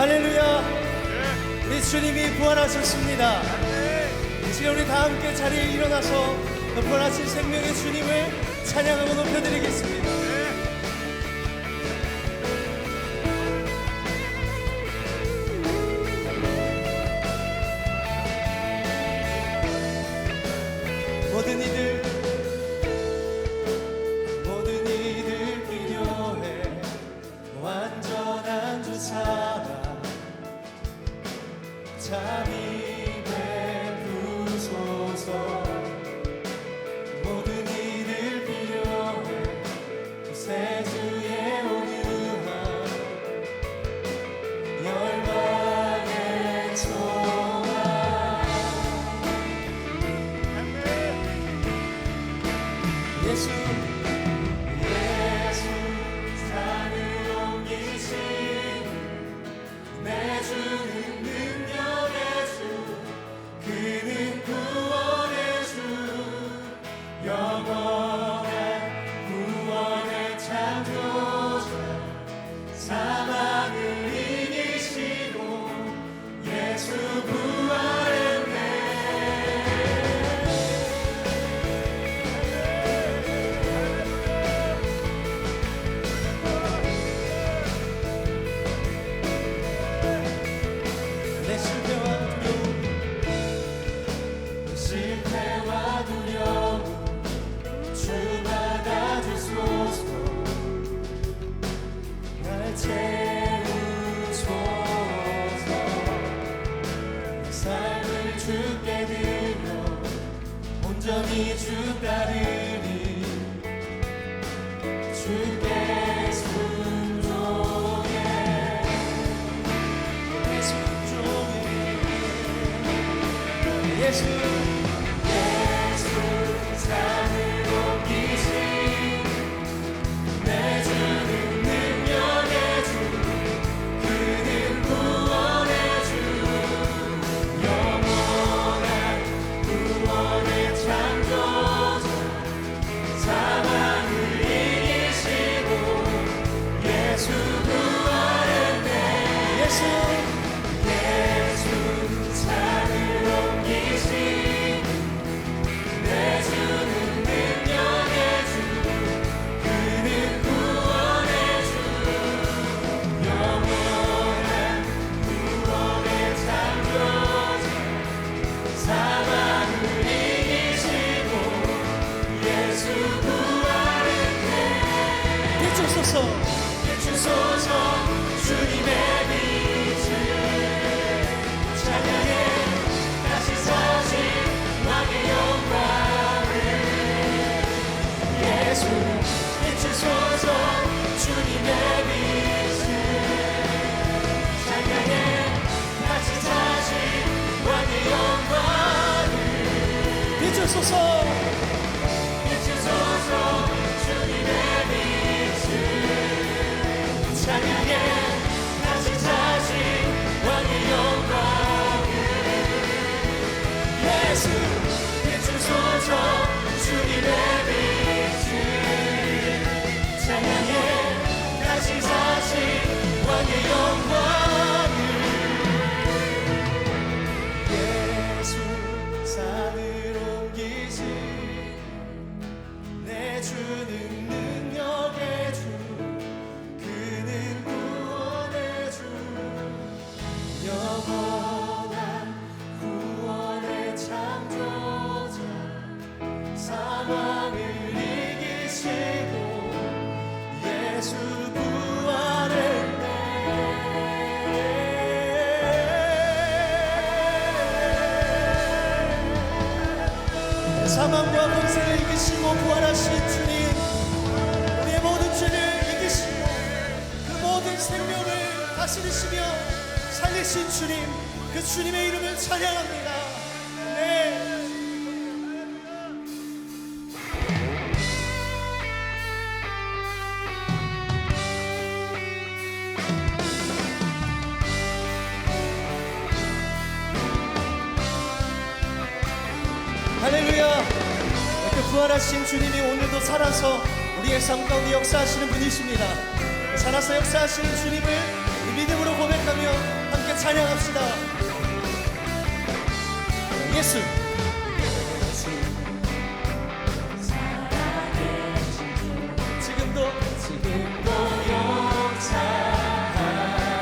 할렐루야. 우리 주님이 부활하셨습니다. 이 시간 우리 다 함께 자리에 일어나서 부활하신 생명의 주님을 찬양하고 높여드리겠습니다. 모든 이들 필요해 완전한 주 사랑 잠이 베푸소서. 모든 이들 필요해 새 주의 온유함 열방의 소망. 예수 산을 옮기신 내 주는 능력의 주, 그는 구원의 주, 영원한 구원의 창조자, 사망을 이기시고 예수 부활했네. 실패와 두려움 주 받아주소서. 날 채우소서. 내 삶을 주께 드려 온전히 주 따르리. 주께 순종해. 예수 산을 옮기신 내 주는 능력의 주, 그는 구원의 주, 영원한 구원의 창조자, 사망을 이기시고 예수 부활했네. 예수 산을 옮기신 내 주는 능력의 주, 그는 구원의 주, 영원한 구원의 창조자, 사망을 이기시고 예수 부활했네. 비추소서 주님의 빛을 찬양해. 다시 사신 왕의 영광을 예수 비추소서. 주님의 빛을 찬양해. 다시 사신 왕의 영광을 비추소서. 주님의 빛을 찬양해. 다시 사신 왕의 영광을 예수 비추소서. 주님의 빛을 찬양해. 다시 사신 왕의 영광을. 예수 산을 옮기신 내 주는 능력의 주, 그는 구원의 주, 영원한 구원의 창조자, 사망을 이기시고 예수 부활했네. 사망과 권세를 이기시고 부활하신 주님, 우리의 모든 죄를 이기시고 그 모든 생명을 다스리시며 살리신 주님, 그 주님의 이름을 찬양합니다. 네. 할렐루야. 이렇게 부활하신 주님이 오늘도 살아서 우리의 삶 가운데 역사하시는 분이십니다. 살아서 역사하시는 주님을 이 믿음으로 고백하며 찬양합시다. 예수 지금도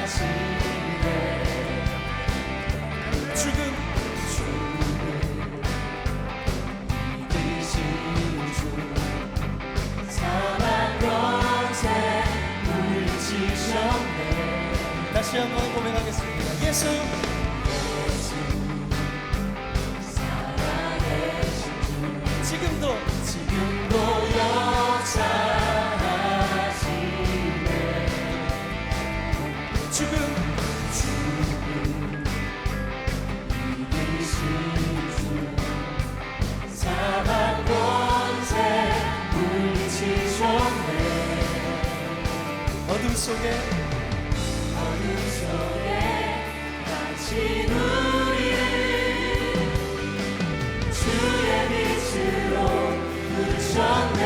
역사하시네. 죽음 이기신 주 사랑 권세 물리치셨네. 다시 한번 고백하겠습니다. 예수 지금도 역사하시네. 죽음 이기신 주 사랑 권세 물리치셨네. 어둠 속에 갇힌 우리를 주의 빛으로 부르셨네.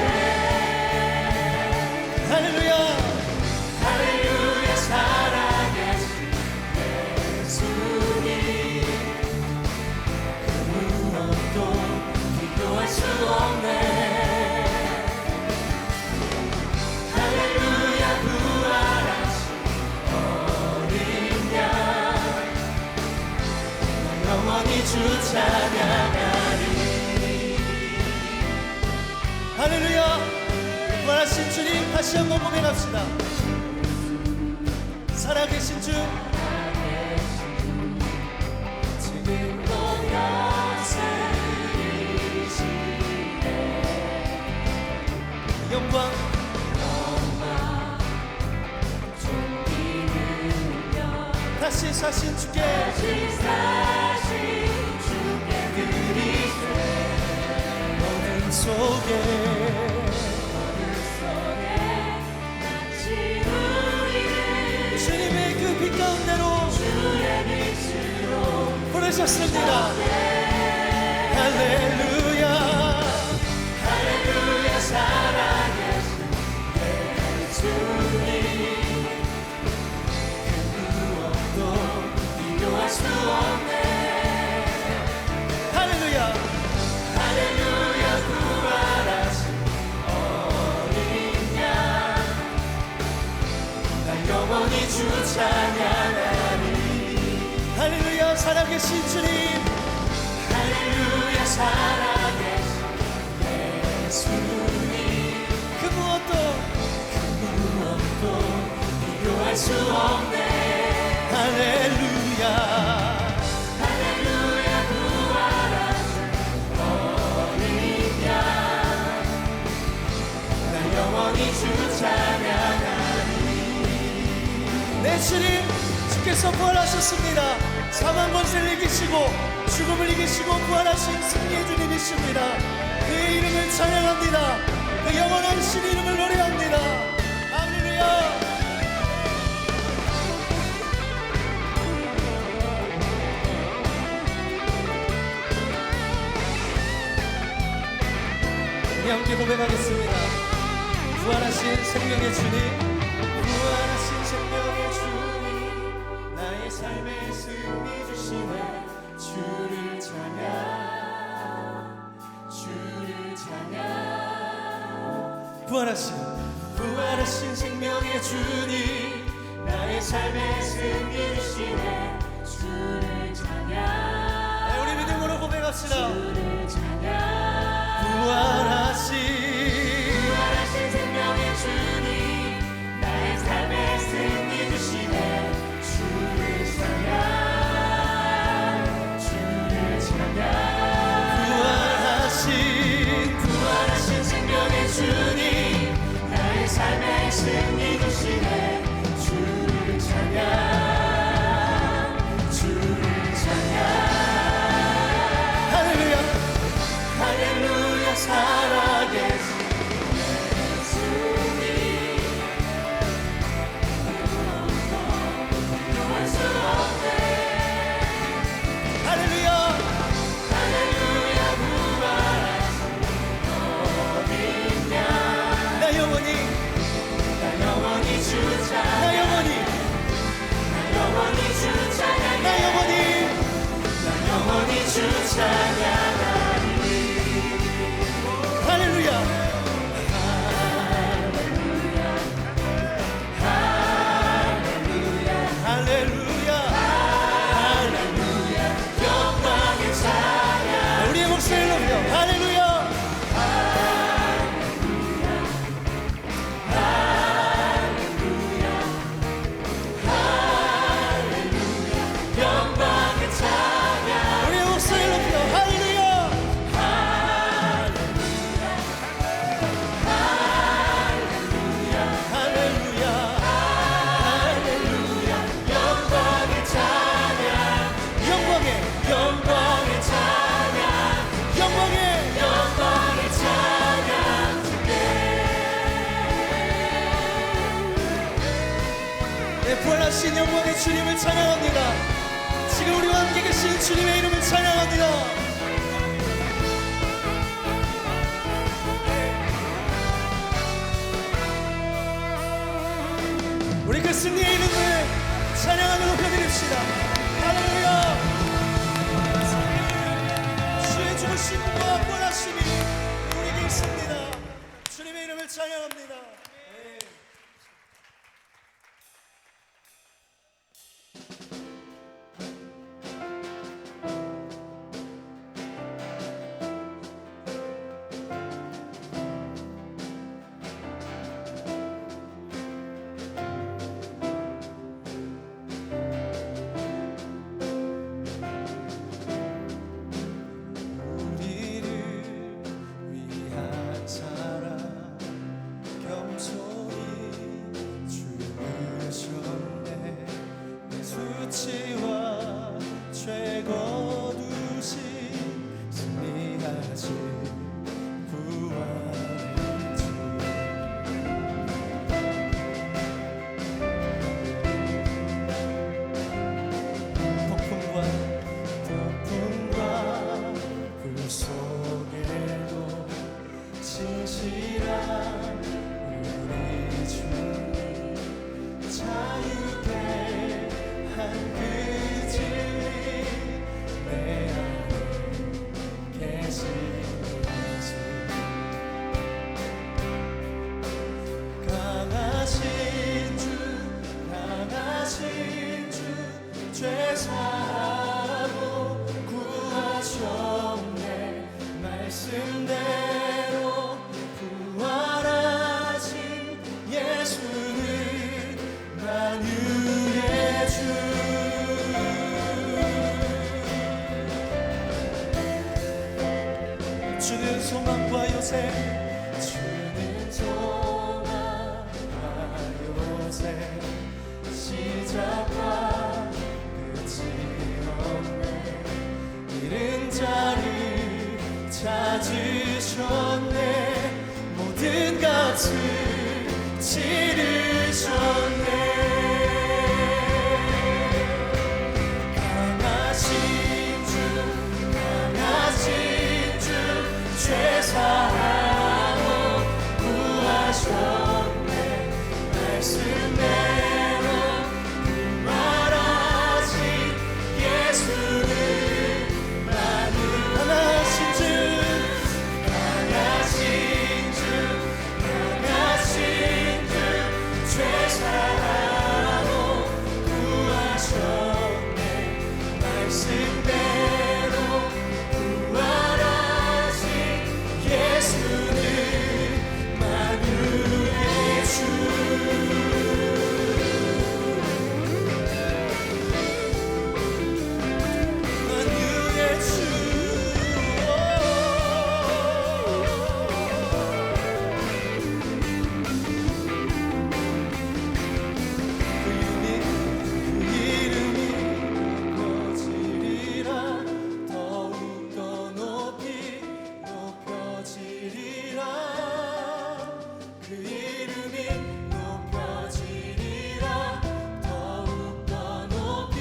할렐루야 할렐루야. 살아계신 예수님 그 무엇도 비교할 수 없네. 할렐루야 부활하신 어린 양 영원히 주 찬양하리. 할렐루야. 부활하신 주님 다시 한번 고백합시다. 살아계신 주 지금도 다스리시네. 영광 존귀는요 다시 사신 주께 드리세. 어둠 속에 주님의 그 빛 가운데로 부르셨습니다. 할렐루야 할렐루야. 살아계신 예수님 그 무엇도 비교할 수 없네. 할렐루야 할렐루야. 부활하신 어린 양 날 영원히 주 찬양하리. 할렐루야. 살아계신 주님 할렐루야. 살아계신 예수님 그 무엇도 비교할 수 없네. 할렐루야 할렐루야. 부활하신 어린 양 날 영원히 주 찬양하리. 내 주님 주께서 부활하셨습니다. 사망 권세를 이기시고 죽음을 이기시고 부활하신 승리의 주님이십니다. 그의 이름을 찬양합니다. 그 영원하신 이름을 노래합니다. 할렐루야. 우리 함께 고백하겠습니다. 부활하신 생명의 주님 부활하신 생명의 주님 나의 삶의 승리 주시네. 주를 찬양 주를 찬양. 부활하신 생명의 주님 나의 삶의 승리 주시네. 주를 찬양. 네, 우리 믿음으로 고백합시다. 주를 찬양. 부활하신 생명의 주님 나의 삶의 승리 주시네. 주를 찬양 주를 찬양. 부활하신 생명의 주님 나의 삶의 승리 주시네. 주를 찬양 주를 찬양. 할렐루야 할렐루야. 살아계신 예수님 비교할 수 없네. 할렐루야 할렐루야. 부활하신 어린 양 나 영원히 주 부활하신 영광의 주님을 찬양합니다. 지금 우리와 함께 계신 주님의 이름을 찬양합니다. 우리 그 승리의 이름을 찬양하며 높여드립시다. 할렐루야. 주의 주심과 부활하심이 우리에게 있습니다. 주님의 이름을 찬양합니다. 수치와 죄 거두신 승리하신 부활의 주 폭풍과 불 속에도 진실한 우리 주님 자유케 그 진리 내 안에 계신 예수 강하신 주 죄 사하고 구하셨네 말씀대로 부활하신 예수는 만유의 주 주는 소망과 요새 주는 소망과 요새 시작과 끝이 없네 잃은 자를 찾으셨네 모든 값을 치르셨네 죄 사하고 구하셨네 말씀대로 부활하신 예수는 강하신 주 죄 사하고 구하셨네 말씀대로 예수는 만유의 주 만유의 주 그 이름이 높여지리라 더욱더 높이 높여지리라 그 이름이 높여지리라 더욱더 높이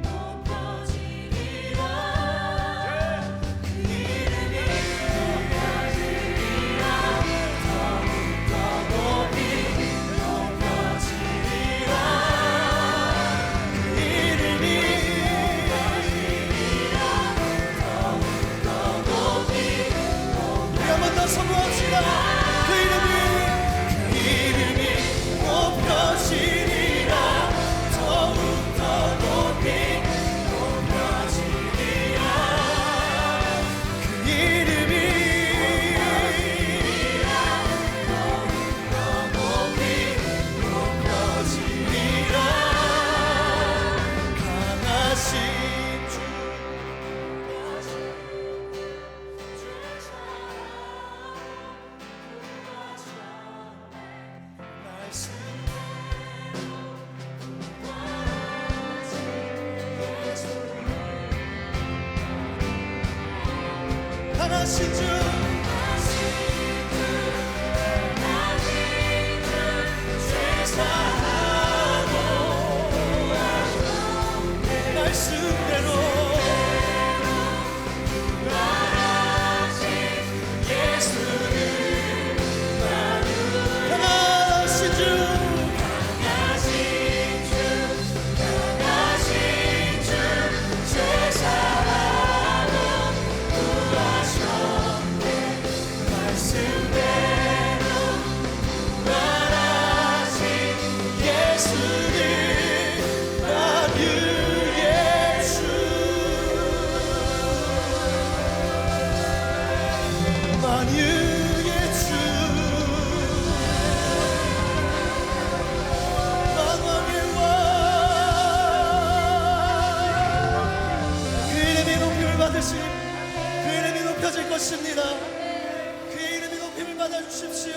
높여지리라 그 이름이 높여지리라 더욱더 높이 높여지리라 그 이름이 더욱더 높이 우리 한 번 더 선포합시다. 그 이름이 높여지리라 더욱더 높이 높여지리라 그 이름이 더욱더 높이 높여지리라 강하신 주 강하신 주 죄 사하고 받아주십시오.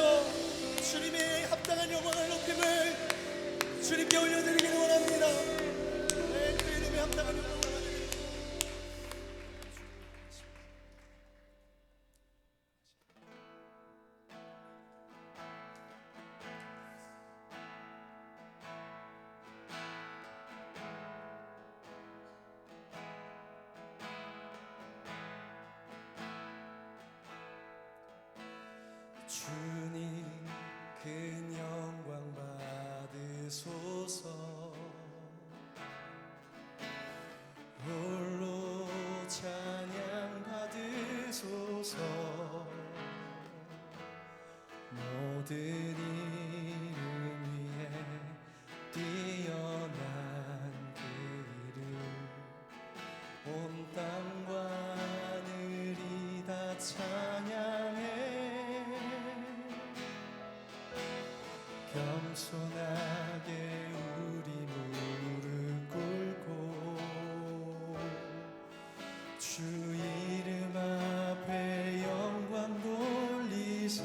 주님의 합당한 영광을 높임을 주님께 올려드리기를 원합니다. 네, 그 이름에 합당한 영광을 올려드립니다. 주님 큰 영광 받으소서. 홀로 찬양 받으소서. 모든 이름 위에 뛰어난 그 이름, 온 땅과 하늘이 다 찬양해. 겸손하게 우리 무릎 꿇고 주 이름 앞에 영광 돌리세.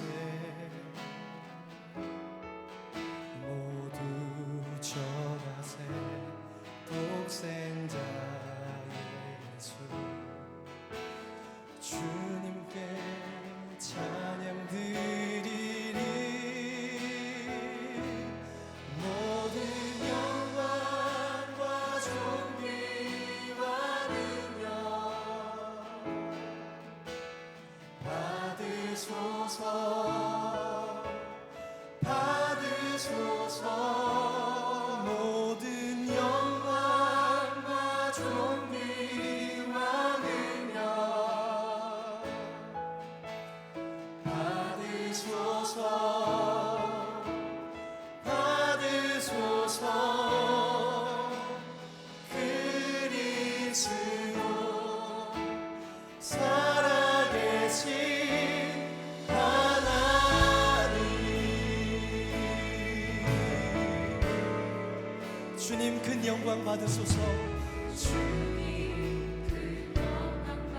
모두 전하세 독생자 예수. 주님께 찬양 드리리. 모든 영광과 존귀와 능력 받으소서. 받으소서. 모든 영광과 존귀와 능력 받으소서. 받으소서. 그리스도 살아계신 하나님. 주님 큰 영광 받으소서. 주님 큰 영광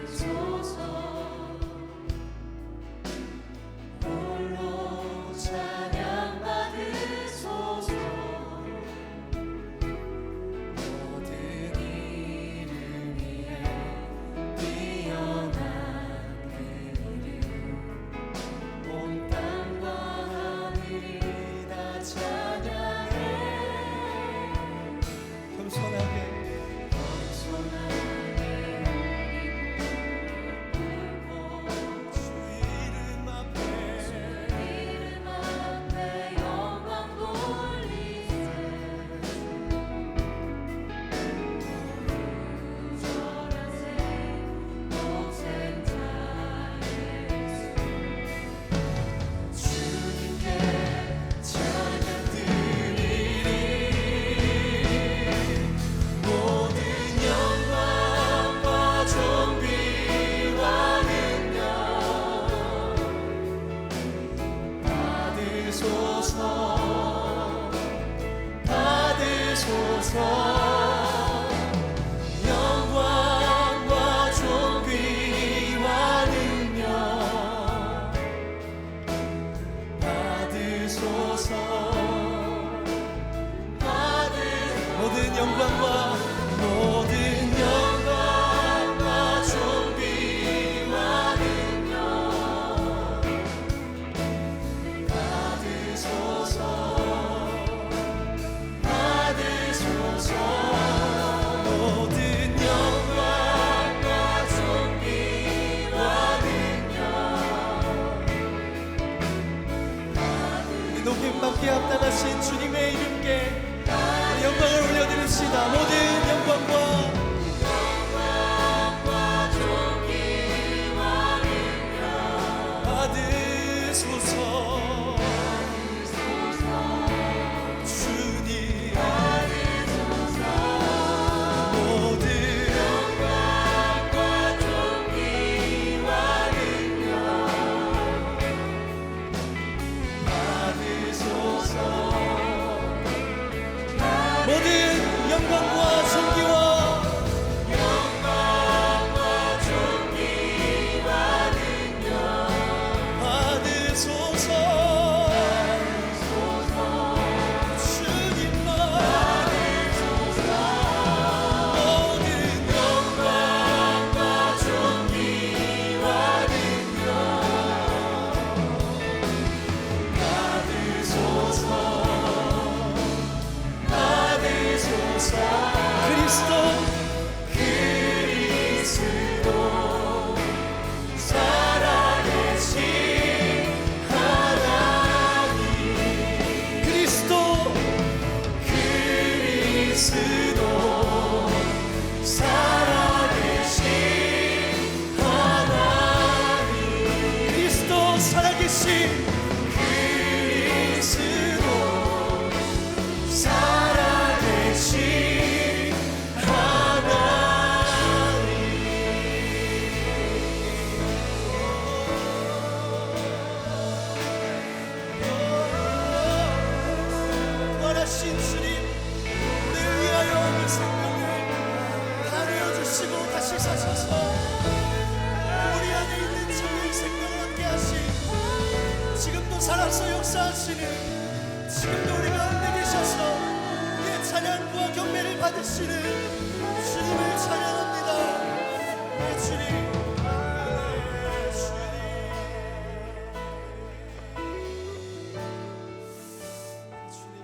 받으소서. 홀로 찬양 받으소서. 모든 이름 위에 뛰어난 그 이름, 온 땅과 하늘이 다 찬양해. 겸손하게 주 이름 앞에 영광 돌리세. 전하세 독생자 예수. 주님께 찬양 드리리. 모든 영광과 존귀와 능력 받으소서. 받으소서. 영광과 존귀와 능력 받으소서. 모든 영광과 존귀와 능력 받으소서. 받으소서. 모든 영광과 존귀와 능력 높임 받기 합당하신 주님의 이름께 영광을 올려드립시다. 모든 영광과 존귀와 능력 받으소서. 주님 모든 영광과 존귀와 능력 받으소서. 모든 영광과 존귀와 능력 받으소서. 살아서 역사하시는 지금도 우리 가운데 계셔서 우리의 찬양과 경배를 받으시는 주님을 찬양합니다. 내 주님, 내 주님,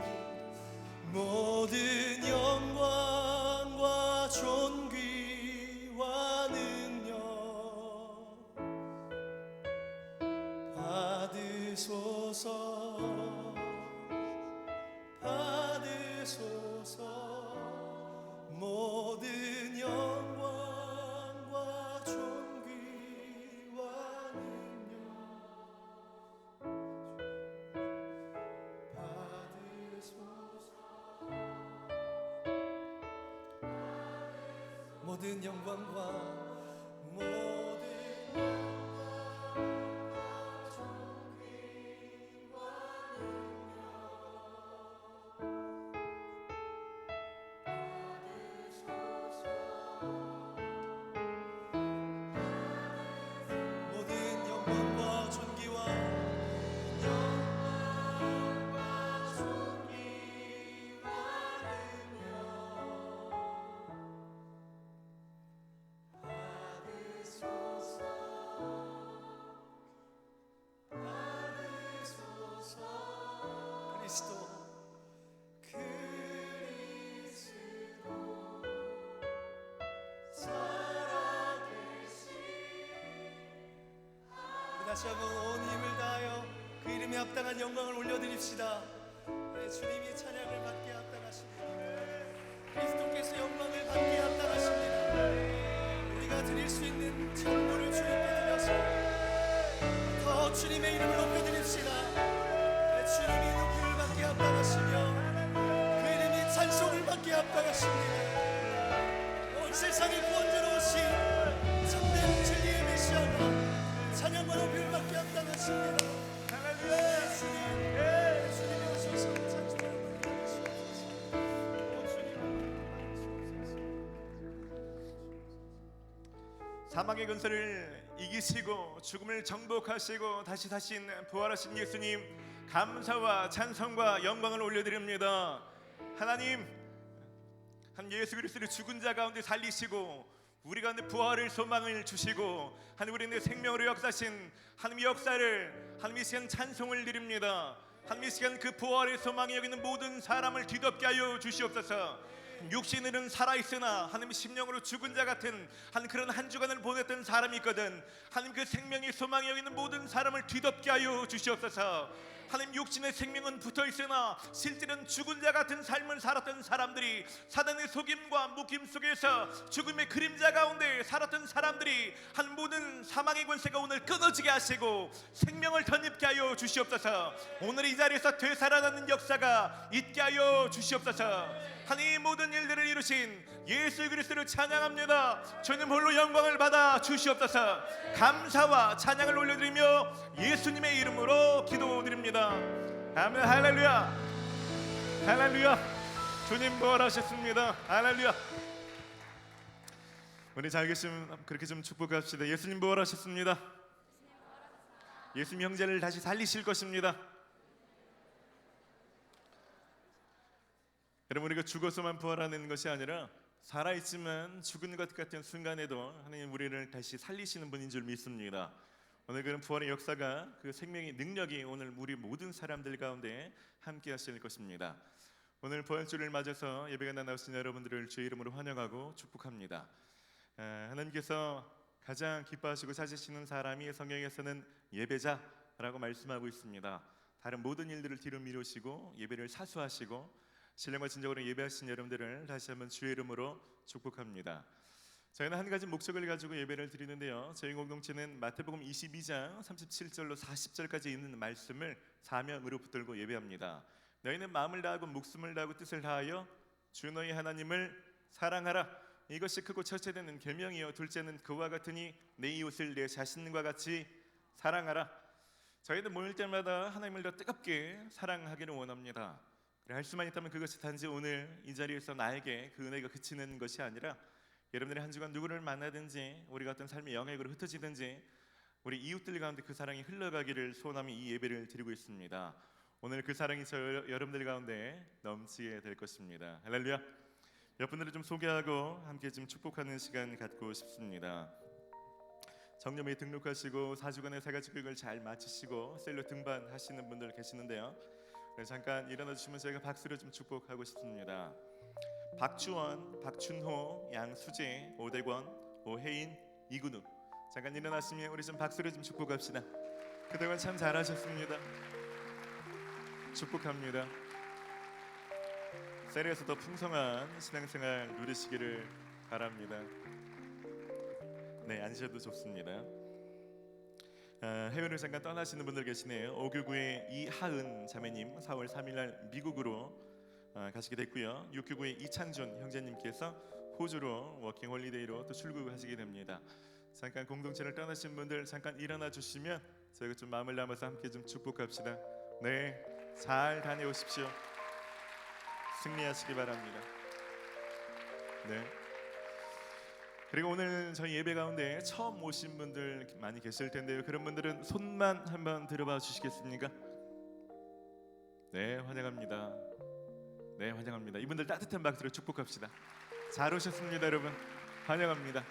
모든 영광과 존귀와 능력 받으소서, 받으소서. 모든 영광과 존귀와 능력 받으소서. 모든 영광과 모든 그리스도 살아계시. 우리 다시 한번 온 힘을 다하여 그 이름에 합당한 영광을 올려드립시다. 네, 주님이 찬양을 받게 합당하십니다. 그리스도께서 영광을 받게 합당하십니다. 우리가 드릴 수 있는 전부를 주님께 드려서 더 주님의 이름을 높여드립시다. 주님이 높임을 받게 합당하시며 그 이름이 찬송을 받게 합당하십니다. 온 세상의 구원자로 오신 참된 진리의 메시아가 찬양과 높임을 받게 합당하십니다. 주님이 오셔서 찬송을 받게 하시옵소서. 사망의 근세를 이기시고 죽음을 정복하시고 다시 사신 부활하신 예수님, 감사와 찬송과 영광을 올려드립니다. 하나님, 한 예수 그리스도를 죽은 자 가운데 살리시고 우리 가운데 부활을 소망을 주시고 하나님 우리 가운데 생명으로 역사하신 하나님의 역사를 하나님 이 시간 찬송을 드립니다. 하나님 이 시간 그 부활의 소망이 여기 있는 모든 사람을 뒤덮게 하여 주시옵소서. 육신으로는 살아있으나 하나님 심령으로 죽은 자 같은 그런 한 주간을 보냈던 사람이 있거든. 하나님 그 생명의 소망이 여기 있는 모든 사람을 뒤덮게 하여 주시옵소서. 하나님 육신의 생명은 붙어있으나 실제는 죽은 자 같은 삶을 살았던 사람들이 사단의 속임과 묶임 속에서 죽음의 그림자 가운데 살았던 사람들이 한 모든 사망의 권세가 오늘 끊어지게 하시고 생명을 덧입게 하여 주시옵소서. 오늘 이 자리에서 되살아나는 역사가 있게 하여 주시옵소서. 하나님 모든 일들을 이루신 예수 그리스도를 찬양합니다. 주님 홀로 영광을 받아 주시옵소서. 감사와 찬양을 올려드리며 예수님의 이름으로 기도드립니다. 아멘. 할렐루야, 할렐루야. 주님 부활하셨습니다. 할렐루야. 우리 잘 계시면 그렇게 좀 축복합시다. 예수님 부활하셨습니다. 예수님 형제를 다시 살리실 것입니다. 여러분, 우리가 죽어서만 부활하는 것이 아니라 살아있지만 죽은 것 같은 순간에도 하나님 우리를 다시 살리시는 분인 줄 믿습니다. 오늘 그런 부활의 역사가, 그 생명의 능력이 오늘 우리 모든 사람들 가운데 함께 하실 것입니다. 오늘 부활주를 맞아서 예배가 나오신 여러분들을 주의 이름으로 환영하고 축복합니다. 하나님께서 가장 기뻐하시고 찾으시는 사람이 성경에서는 예배자라고 말씀하고 있습니다. 다른 모든 일들을 뒤로 미루시고 예배를 사수하시고 신령과 진정으로 예배하신 여러분들을 다시 한번 주의 이름으로 축복합니다. 저희는 한 가지 목적을 가지고 예배를 드리는데요, 저희 공동체는 마태복음 22장 37절로 40절까지 있는 말씀을 사명으로 붙들고 예배합니다. 너희는 마음을 다하고 목숨을 다하고 뜻을 다하여 주 너희 하나님을 사랑하라. 이것이 크고 첫째 되는 계명이요 둘째는 그와 같으니 내 이웃을 내 자신과 같이 사랑하라. 저희는 모일 때마다 하나님을 더 뜨겁게 사랑하기를 원합니다. 할 수만 있다면 그것이 단지 오늘 이 자리에서 나에게 그 은혜가 그치는 것이 아니라 여러분들이 한 주간 누구를 만나든지 우리가 어떤 삶의 영역으로 흩어지든지 우리 이웃들 가운데 그 사랑이 흘러가기를 소원하며 이 예배를 드리고 있습니다. 오늘 그 사랑이 저 여러분들 가운데 넘치게 될 것입니다. 할렐루야. 몇 분들을 좀 소개하고 함께 좀 축복하는 시간 갖고 싶습니다. 정념에 등록하시고 4주간의 새가지 교육을 잘 마치시고 셀로 등반하시는 분들 계시는데요. 잠깐 일어나 주시면 저희가 박수로 좀 축복하고 싶습니다. 박주원, 박춘호, 양수재, 오대권, 오혜인, 이근우 잠깐 일어나시면 우리 좀 박수로 좀 축복합시다. 그동안 참 잘하셨습니다. 축복합니다. 셀에서 더 풍성한 신앙생활 누리시기를 바랍니다. 네, 앉으셔도 좋습니다. 해외를 잠깐 떠나시는 분들 계시네요. 599의 이하은 자매님 4월 3일날 미국으로 가시게 됐고요. 699의 이창준 형제님께서 호주로 워킹 홀리데이로 또 출국하시게 됩니다. 잠깐 공동체를 떠나신 분들 잠깐 일어나 주시면 저희가 좀 마음을 담아서 함께 좀 축복합시다. 네, 잘 다녀오십시오. 승리하시기 바랍니다. 네. 그리고 오늘 저희 예배 가운데 처음 오신 분들 많이 계실 텐데요. 그런 분들은 손만 한번 들어봐 주시겠습니까? 네, 환영합니다. 네, 환영합니다. 이분들 따뜻한 박수로 축복합시다. 잘 오셨습니다, 여러분. 환영합니다.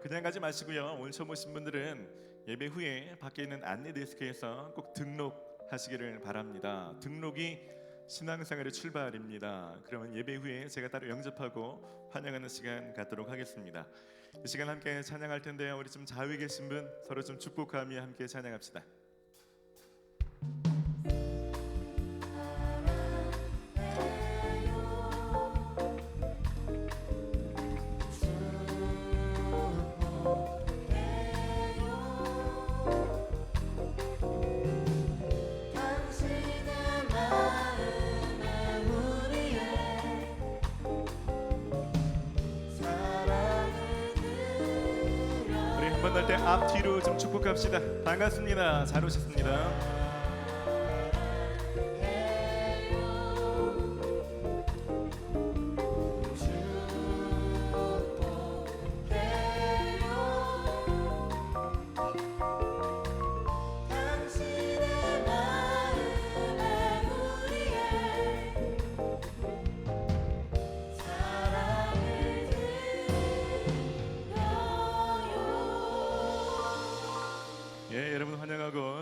그냥 가지 마시고요. 오늘 처음 오신 분들은 예배 후에 밖에 있는 안내 데스크에서 꼭 등록하시기를 바랍니다. 등록이 신앙생활의 출발입니다. 그러면 예배 후에 제가 따로 영접하고 환영하는 시간 갖도록 하겠습니다. 이 시간 함께 찬양할 텐데요. 우리 좀 좌우에 계신 분 서로 좀 축복하며 함께 찬양합시다. 때 앞뒤로 좀 축복합시다. 반갑습니다. 잘 오셨습니다.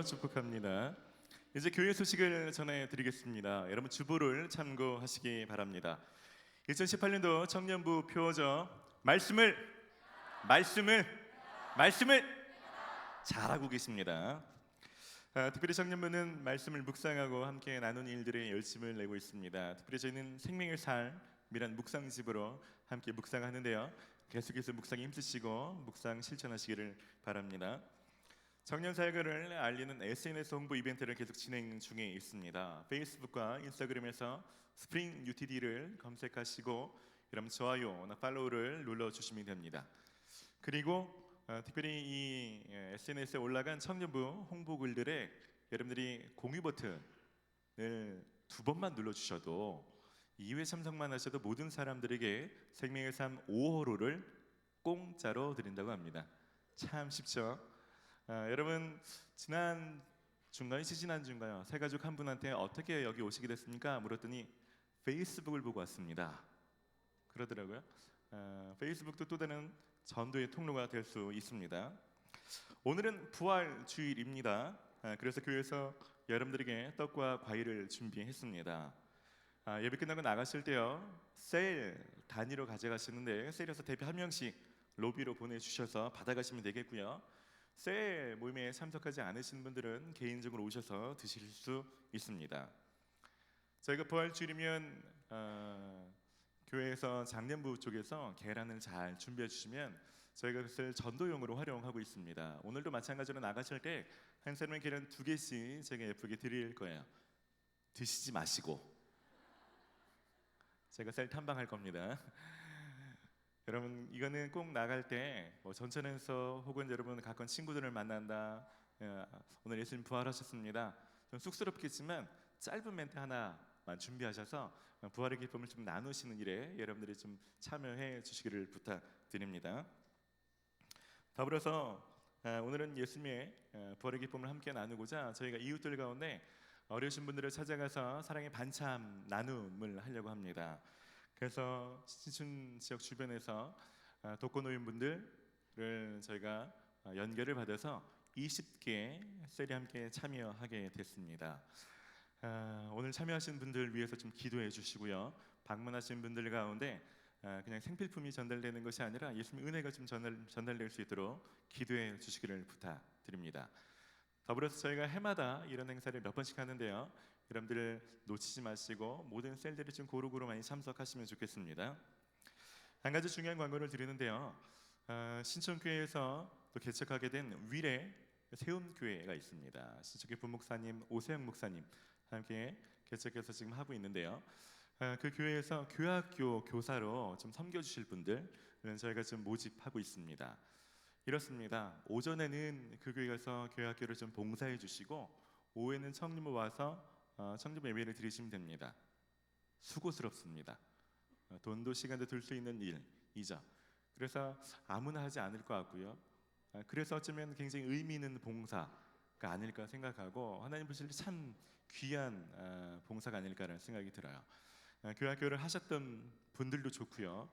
축복합니다. 이제 교회 소식을 전해드리겠습니다. 여러분 주보를 참고하시기 바랍니다. 2018년도 청년부 표어죠. 말씀을 잘하고 계십니다. 특별히 청년부는 말씀을 묵상하고 함께 나눈 일들에 열심을 내고 있습니다. 특별히 저희는 생명의 삶이란 묵상집으로 함께 묵상하는데요. 계속해서 묵상에 힘쓰시고 묵상 실천하시기를 바랍니다. 청년 사역을 알리는 SNS 홍보 이벤트를 계속 진행 중에 있습니다. 페이스북과 인스타그램에서 스프링 UTD를 검색하시고 여러분 좋아요나 팔로우를 눌러주시면 됩니다. 그리고 특별히 이 SNS에 올라간 청년부 홍보 글들에 여러분들이 공유 버튼을 2번만 눌러주셔도 2회 참석만 하셔도 모든 사람들에게 생명의 삶 5호로를 공짜로 드린다고 합니다. 참 쉽죠? 여러분 지난 주인가요? 새 가족 한 분한테 어떻게 여기 오시게 됐습니까? 물었더니 페이스북을 보고 왔습니다. 그러더라고요. 페이스북도 또 다른 전도의 통로가 될 수 있습니다. 오늘은 부활 주일입니다. 그래서 교회에서 여러분들에게 떡과 과일을 준비했습니다. 예배 끝나고 나가실 때요 셀 단위로 가져가시는데 셀에서 대표 한 명씩 로비로 보내주셔서 받아가시면 되겠고요. 셀 모임에 참석하지 않으신 분들은 개인적으로 오셔서 드실 수 있습니다. 저희가 부활주일이면 교회에서 장년부 쪽에서 계란을 잘 준비해 주시면 저희가 그것을 전도용으로 활용하고 있습니다. 오늘도 마찬가지로 나가실 때 한 사람의 계란 2개씩 제가 예쁘게 드릴 거예요. 드시지 마시고 제가 셀 탐방할 겁니다. 여러분 이거는 꼭 나갈 때 전천에서 혹은 여러분 가까운 친구들을 만난다. 오늘 예수님 부활하셨습니다. 좀 쑥스럽겠지만 짧은 멘트 하나만 준비하셔서 부활의 기쁨을 좀 나누시는 일에 여러분들이 좀 참여해 주시기를 부탁드립니다. 더불어서 오늘은 예수님의 부활의 기쁨을 함께 나누고자 저희가 이웃들 가운데 어려우신 분들을 찾아가서 사랑의 반참 나눔을 하려고 합니다. 그래서 신춘 지역 주변에서 독거노인분들을 저희가 연결을 받아서 20개 셀이 함께 참여하게 됐습니다. 오늘 참여하신 분들 위해서 좀 기도해 주시고요. 방문하신 분들 가운데 그냥 생필품이 전달되는 것이 아니라 예수님의 은혜가 좀 전달될 수 있도록 기도해 주시기를 부탁드립니다. 더불어서 저희가 해마다 이런 행사를 몇 번씩 하는데요. 여러분들 놓치지 마시고 모든 셀들이 좀 고루고루 많이 참석하시면 좋겠습니다. 한 가지 중요한 광고를 드리는데요. 신천교회에서 또 개척하게 된 위례 세움교회가 있습니다. 신천교회 부목사님 오세영 목사님 함께 개척해서 지금 하고 있는데요. 그 교회에서 교학교 교사로 좀 섬겨주실 분들 저희가 좀 모집하고 있습니다. 이렇습니다. 오전에는 그 교회에서 교학교를 좀 봉사해 주시고 오후에는 청림을 와서 청림 예배를 드리시면 됩니다. 수고스럽습니다. 돈도 시간도 들 수 있는 일이죠. 그래서 아무나 하지 않을 것 같고요. 그래서 어쩌면 굉장히 의미 있는 봉사가 아닐까 생각하고 하나님 보실 때 참 귀한 봉사가 아닐까라는 생각이 들어요. 교학교를 하셨던 분들도 좋고요.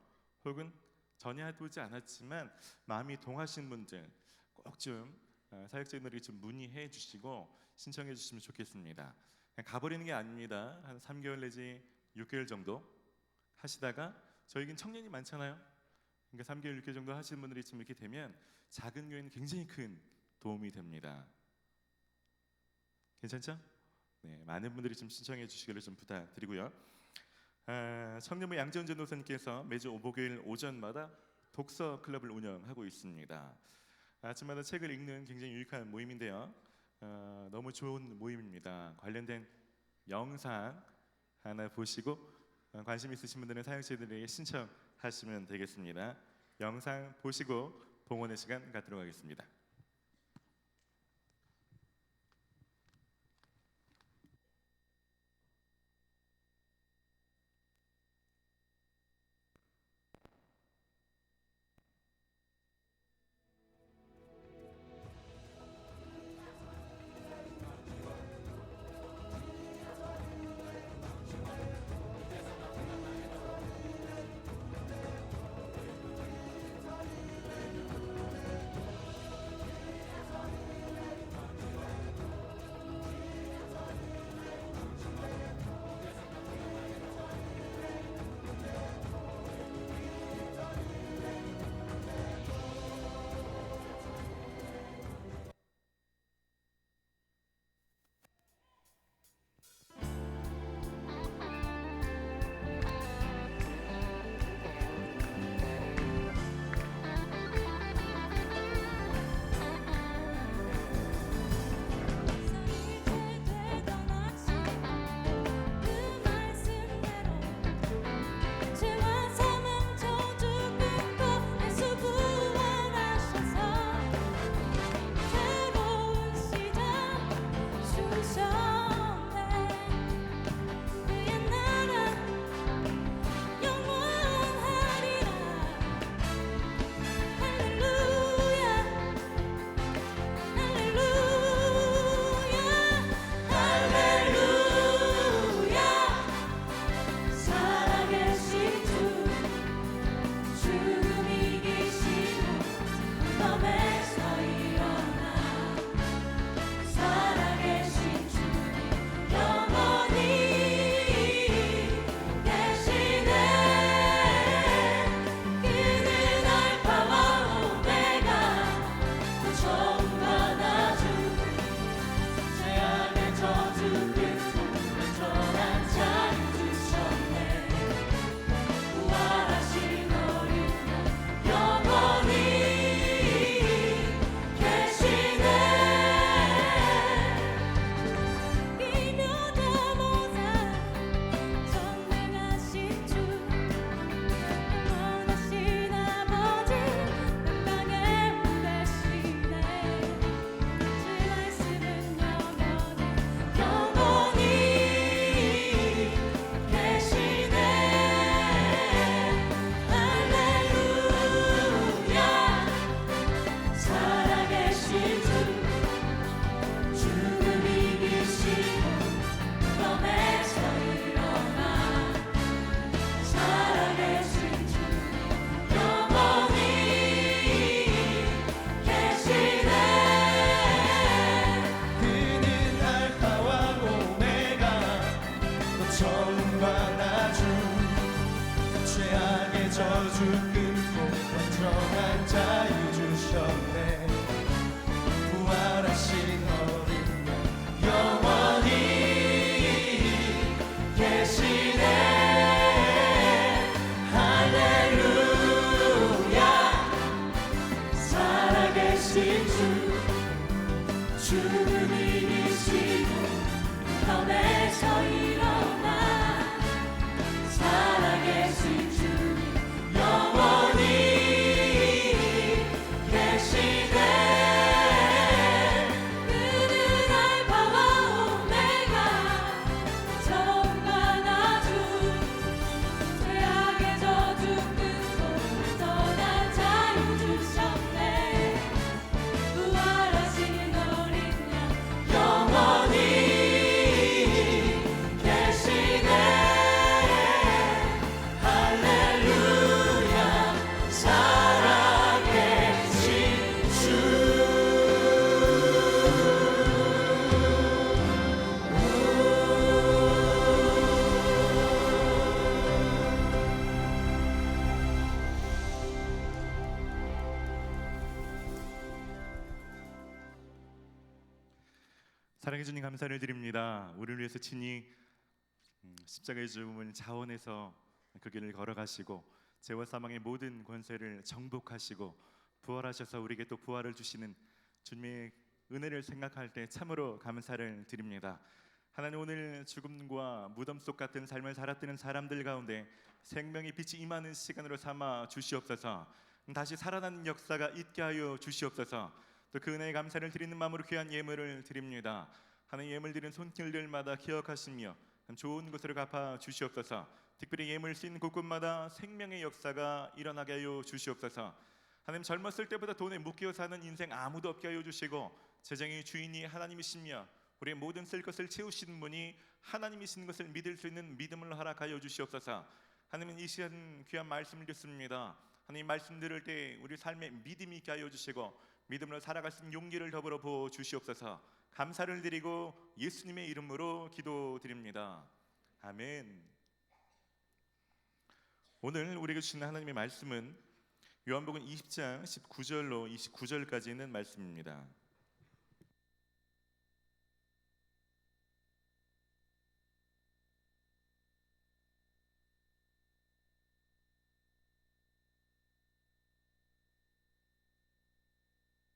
혹은 전혀 해보지 않았지만 마음이 동하신 분들 꼭 좀 사역자들이 좀 문의해 주시고 신청해 주시면 좋겠습니다. 그냥 가버리는 게 아닙니다. 한 3개월 내지 6개월 정도 하시다가 저희긴 청년이 많잖아요. 그러니까 3개월 6개월 정도 하시는 분들이 좀 이렇게 되면 작은 교회는 굉장히 큰 도움이 됩니다. 괜찮죠? 네, 많은 분들이 좀 신청해 주시기를 좀 부탁드리고요. 청년부 양재훈 전도사님께서 매주 목요일 오전마다 독서 클럽을 운영하고 있습니다. 아침마다 책을 읽는 굉장히 유익한 모임인데요. 너무 좋은 모임입니다. 관련된 영상 하나 보시고 관심 있으신 분들은 사역자들에게 신청하시면 되겠습니다. 영상 보시고 봉헌의 시간 갖도록 하겠습니다. 죽음을 이기시고 무덤에서 일어나 살아계신 주님 영원히 계시네. 그는 알파와 오메가 처음과 나중 죄악의 저주 끊고 선한 자유 주셨네. 부활하신 어린 양 영원히 계시네. 할렐루야 살아계신 주. 사랑해 주님 감사를 드립니다. 우리를 위해서 친히 십자가의 죽음을 자원해서 그 길을 걸어가시고 죄와 사망의 모든 권세를 정복하시고 부활하셔서 우리에게 또 부활을 주시는 주님의 은혜를 생각할 때 참으로 감사를 드립니다. 하나님, 오늘 죽음과 무덤 속 같은 삶을 살았던 사람들 가운데 생명의 빛이 임하는 시간으로 삼아 주시옵소서. 다시 살아나는 역사가 있게 하여 주시옵소서. 또 그 은혜에 감사를 드리는 마음으로 귀한 예물을 드립니다. 하나님, 예물 드리는 손길들마다 기억하시며 좋은 곳으로 갚아 주시옵소서. 특별히 예물 쓰인 곳곳마다 생명의 역사가 일어나게 하여 주시옵소서. 하나님, 젊었을 때보다 돈에 묶여 사는 인생 아무도 없게 하여 주시고 재정의 주인이 하나님이시며 우리의 모든 쓸 것을 채우시는 분이 하나님이신 것을 믿을 수 있는 믿음을 허락하여 주시옵소서. 하나님은 이 시간 귀한 말씀을 듣습니다. 하나님, 말씀 들을 때 우리 삶에 믿음이 있게 하여 주시고 믿음으로 살아갈 수 있는 용기를 더불어 부어 주시옵소서. 감사를 드리고 예수님의 이름으로 기도드립니다. 아멘. 오늘 우리에게 주시는 하나님의 말씀은 요한복음 20장 19절로 29절까지 있는 말씀입니다.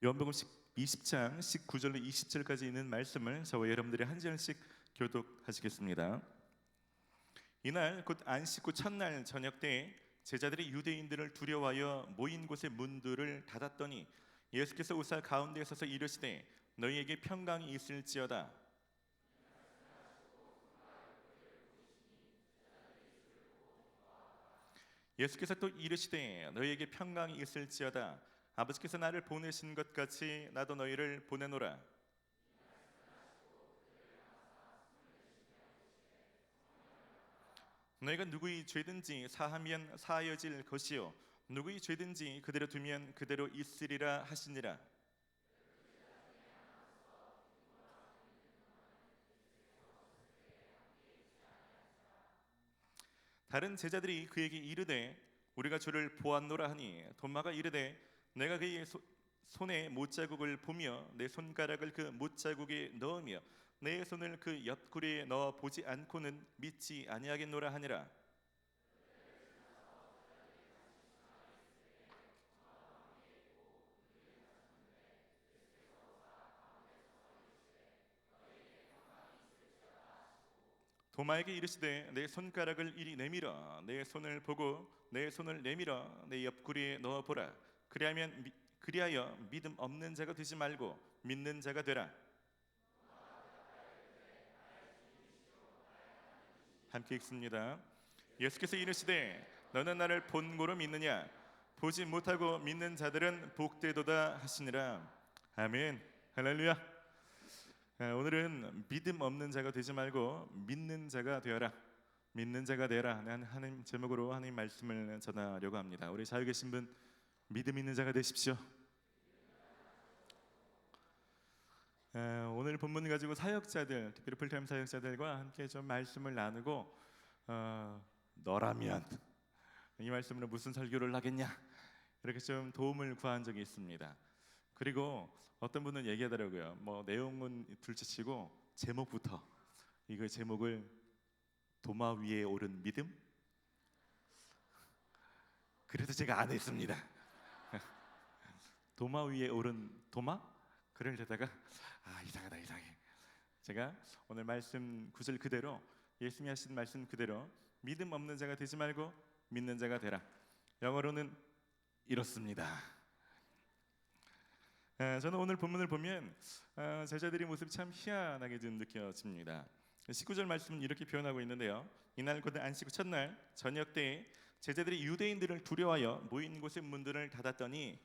요한복음 20장 19절로 20절까지 있는 말씀을 저와 여러분들이 한 절씩 교독하시겠습니다. 이날 곧 안식 후 첫날 저녁 때 제자들이 유대인들을 두려워하여 모인 곳의 문들을 닫았더니 예수께서 오사 가운데에 서서 이르시되 너희에게 평강이 있을지어다. 예수께서 또 이르시되 너희에게 평강이 있을지어다. 아버지께서 나를 보내신 것 같이 나도 너희를 보내노라. 너희가 누구의 죄든지 사하면 사하여질 것이요 누구의 죄든지 그대로 두면 그대로 있으리라 하시니라. 다른 제자들이 그에게 이르되 우리가 주를 보았노라 하니 도마가 이르되 내가 그의 손에 못자국을 보며 내 손가락을 그 못자국에 넣으며 내 손을 그 옆구리에 넣어 보지 않고는 믿지 아니하겠노라 하니라. 도마에게 이르시되 내 손가락을 이리 내밀어 내 손을 보고 내 손을 내밀어 내 옆구리에 넣어 보라. 그리하여 믿음 없는 자가 되지 말고 믿는 자가 되라. 함께 읽습니다. 예수께서 이르시되 너는 나를 본고로 믿느냐? 보지 못하고 믿는 자들은 복되도다 하시니라. 아멘. 할렐루야. 오늘은 믿음 없는 자가 되지 말고 믿는 자가 되어라. 믿는 자가 되라. 하나님 제목으로 하나님 말씀을 전하려고 합니다. 우리 자유 계신 분 믿음 있는 자가 되십시오. 오늘 본문 가지고 사역자들, 특별히 풀타임 사역자들과 함께 좀 말씀을 나누고 너라면 이 말씀으로 무슨 설교를 하겠냐 이렇게 좀 도움을 구한 적이 있습니다. 그리고 어떤 분은 얘기하더라고요. 뭐 내용은 둘째치고 제목부터 이거 제목을 도마 위에 오른 믿음? 그래서 제가 안 했습니다. 도마 위에 오른 도마? 그러려다가 이상하다. 제가 오늘 말씀 구절 그대로 예수님이 하신 말씀 그대로 믿음 없는 자가 되지 말고 믿는 자가 되라. 영어로는 이렇습니다. 저는 오늘 본문을 보면 제자들의 모습이 참 희한하게 좀 느껴집니다. 19절 말씀은 이렇게 표현하고 있는데요. 이날 곧 안식 후 첫날 저녁 때에 제자들이 유대인들을 두려워하여 모인 곳의 문들을 닫았더니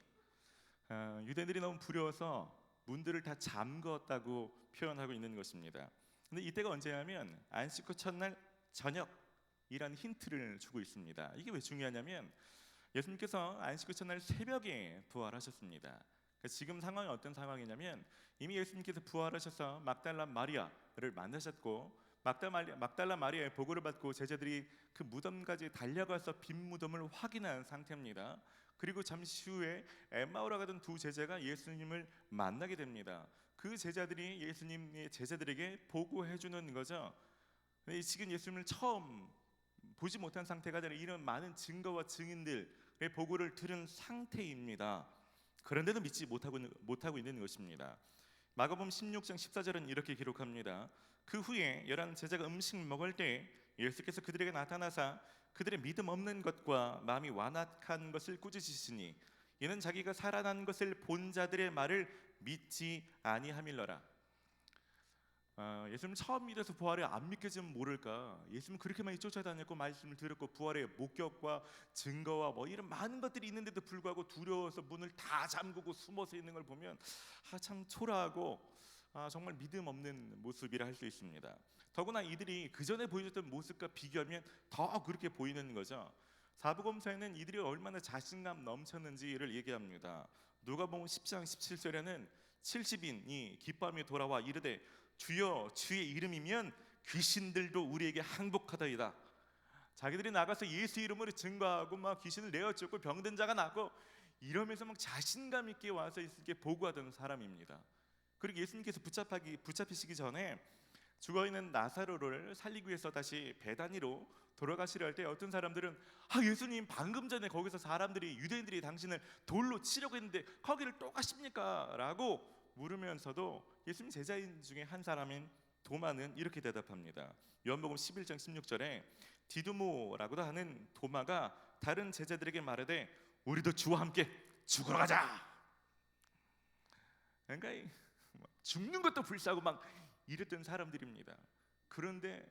유대인들이 너무 두려워서 문들을 다 잠궜다고 표현하고 있는 것입니다. 근데 이때가 언제냐면 안식 후 첫날 저녁이라는 힌트를 주고 있습니다. 이게 왜 중요하냐면 예수님께서 안식 후 첫날 새벽에 부활하셨습니다. 그러니까 지금 상황이 어떤 상황이냐면 이미 예수님께서 부활하셔서 막달라 마리아를 만나셨고 막달라 마리아의 보고를 받고 제자들이 그 무덤까지 달려가서 빈 무덤을 확인한 상태입니다. 그리고 잠시 후에 엠마오로 가던 두 제자가 예수님을 만나게 됩니다. 그 제자들이 예수님의 제자들에게 보고해 주는 거죠. 지금 예수님을 처음 보지 못한 상태가 아니라 이런 많은 증거와 증인들의 보고를 들은 상태입니다. 그런데도 믿지 못하고 있는 것입니다. 마가복음 16장 14절은 이렇게 기록합니다. 그 후에 11 제자가 음식 먹을 때 예수께서 그들에게 나타나사 그들의 믿음 없는 것과 마음이 완악한 것을 꾸짖으시니 이는 자기가 살아난 것을 본 자들의 말을 믿지 아니함일러라. 예수님 처음 믿어서 부활을 안 믿겠지만 모를까. 예수님 그렇게 많이 쫓아다녔고 말씀을 들었고 부활의 목격과 증거와 이런 많은 것들이 있는데도 불구하고 두려워서 문을 다 잠그고 숨어서 있는 걸 보면 참 초라하고 정말 믿음 없는 모습이라 할 수 있습니다. 더구나 이들이 그 전에 보여줬던 모습과 비교하면 더 그렇게 보이는 거죠. 사복음서에는 이들이 얼마나 자신감 넘쳤는지를 얘기합니다. 누가복음 10장 17절에는 70인이 기뻐하며 돌아와 이르되 주여 주의 이름이면 귀신들도 우리에게 항복하다이다. 자기들이 나가서 예수 이름으로 증거하고 막 귀신을 내어쫓고 병든 자가 나고 이러면서 막 자신감 있게 와서 이렇게 보고하던 사람입니다. 그리고 예수님께서 붙잡히시기 전에 죽어있는 나사로를 살리기 위해서 다시 베다니로 돌아가시려 할 때 어떤 사람들은 예수님 방금 전에 거기서 유대인들이 당신을 돌로 치려고 했는데 거기를 또 가십니까? 라고 물으면서도 예수님 제자인 중에 한 사람인 도마는 이렇게 대답합니다. 요한복음 11장 16절에 디두모라고도 하는 도마가 다른 제자들에게 말하되 우리도 주와 함께 죽으러 가자. 그러니까 죽는 것도 불사하고 막 이랬던 사람들입니다. 그런데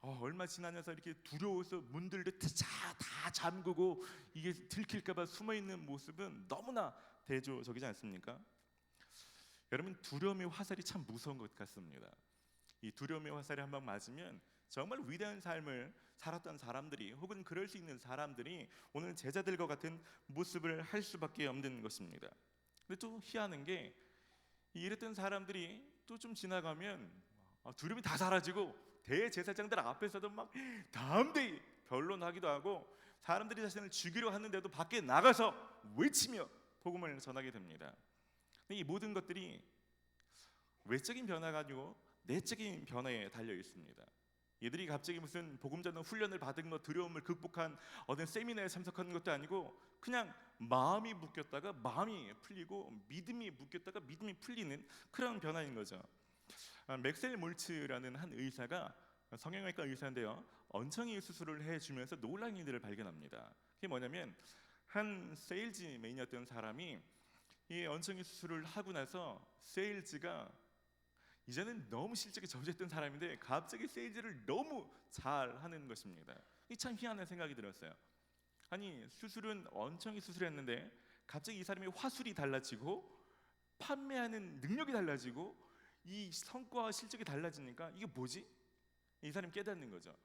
얼마 지나면서 이렇게 두려워서 문들도 다 잠그고 이게 들킬까봐 숨어있는 모습은 너무나 대조적이지 않습니까? 여러분 두려움의 화살이 참 무서운 것 같습니다. 이 두려움의 화살이 한 방 맞으면 정말 위대한 삶을 살았던 사람들이 혹은 그럴 수 있는 사람들이 오늘 제자들과 같은 모습을 할 수밖에 없는 것입니다. 근데 또 희한한 게 이랬던 사람들이 또 좀 지나가면 두려움이 다 사라지고 대제사장들 앞에서도 막 담대히 변론하기도 하고 사람들이 자신을 죽이려 하는데도 밖에 나가서 외치며 복음을 전하게 됩니다. 이 모든 것들이 외적인 변화가 아니고 내적인 변화에 달려 있습니다. 이들이 갑자기 무슨 복음 전도 훈련을 받은 것, 두려움을 극복한 어떤 세미나에 참석하는 것도 아니고 그냥 마음이 묶였다가 마음이 풀리고 믿음이 묶였다가 믿음이 풀리는 그런 변화인 거죠. 맥셀 몰츠라는 한 의사가 성형외과 의사인데요. 엉청이 수술을 해주면서 놀라운 일들을 발견합니다. 그게 뭐냐면 한 세일즈맨이었던 사람이 이 엉청이 수술을 하고 나서 세일즈가 이제는 너무 실적이 저조했던 사람인데 갑자기 세일즈를 너무 잘하는 것입니다. 이 참 희한한 생각이 들었어요. 아니 수술은 엉청이 수술했는데 갑자기 이 사람이 화술이 달라지고 판매하는 능력이 달라지고 이 성과와 실적이 달라지니까 이게 뭐지? 이 사람이 깨닫는 거죠.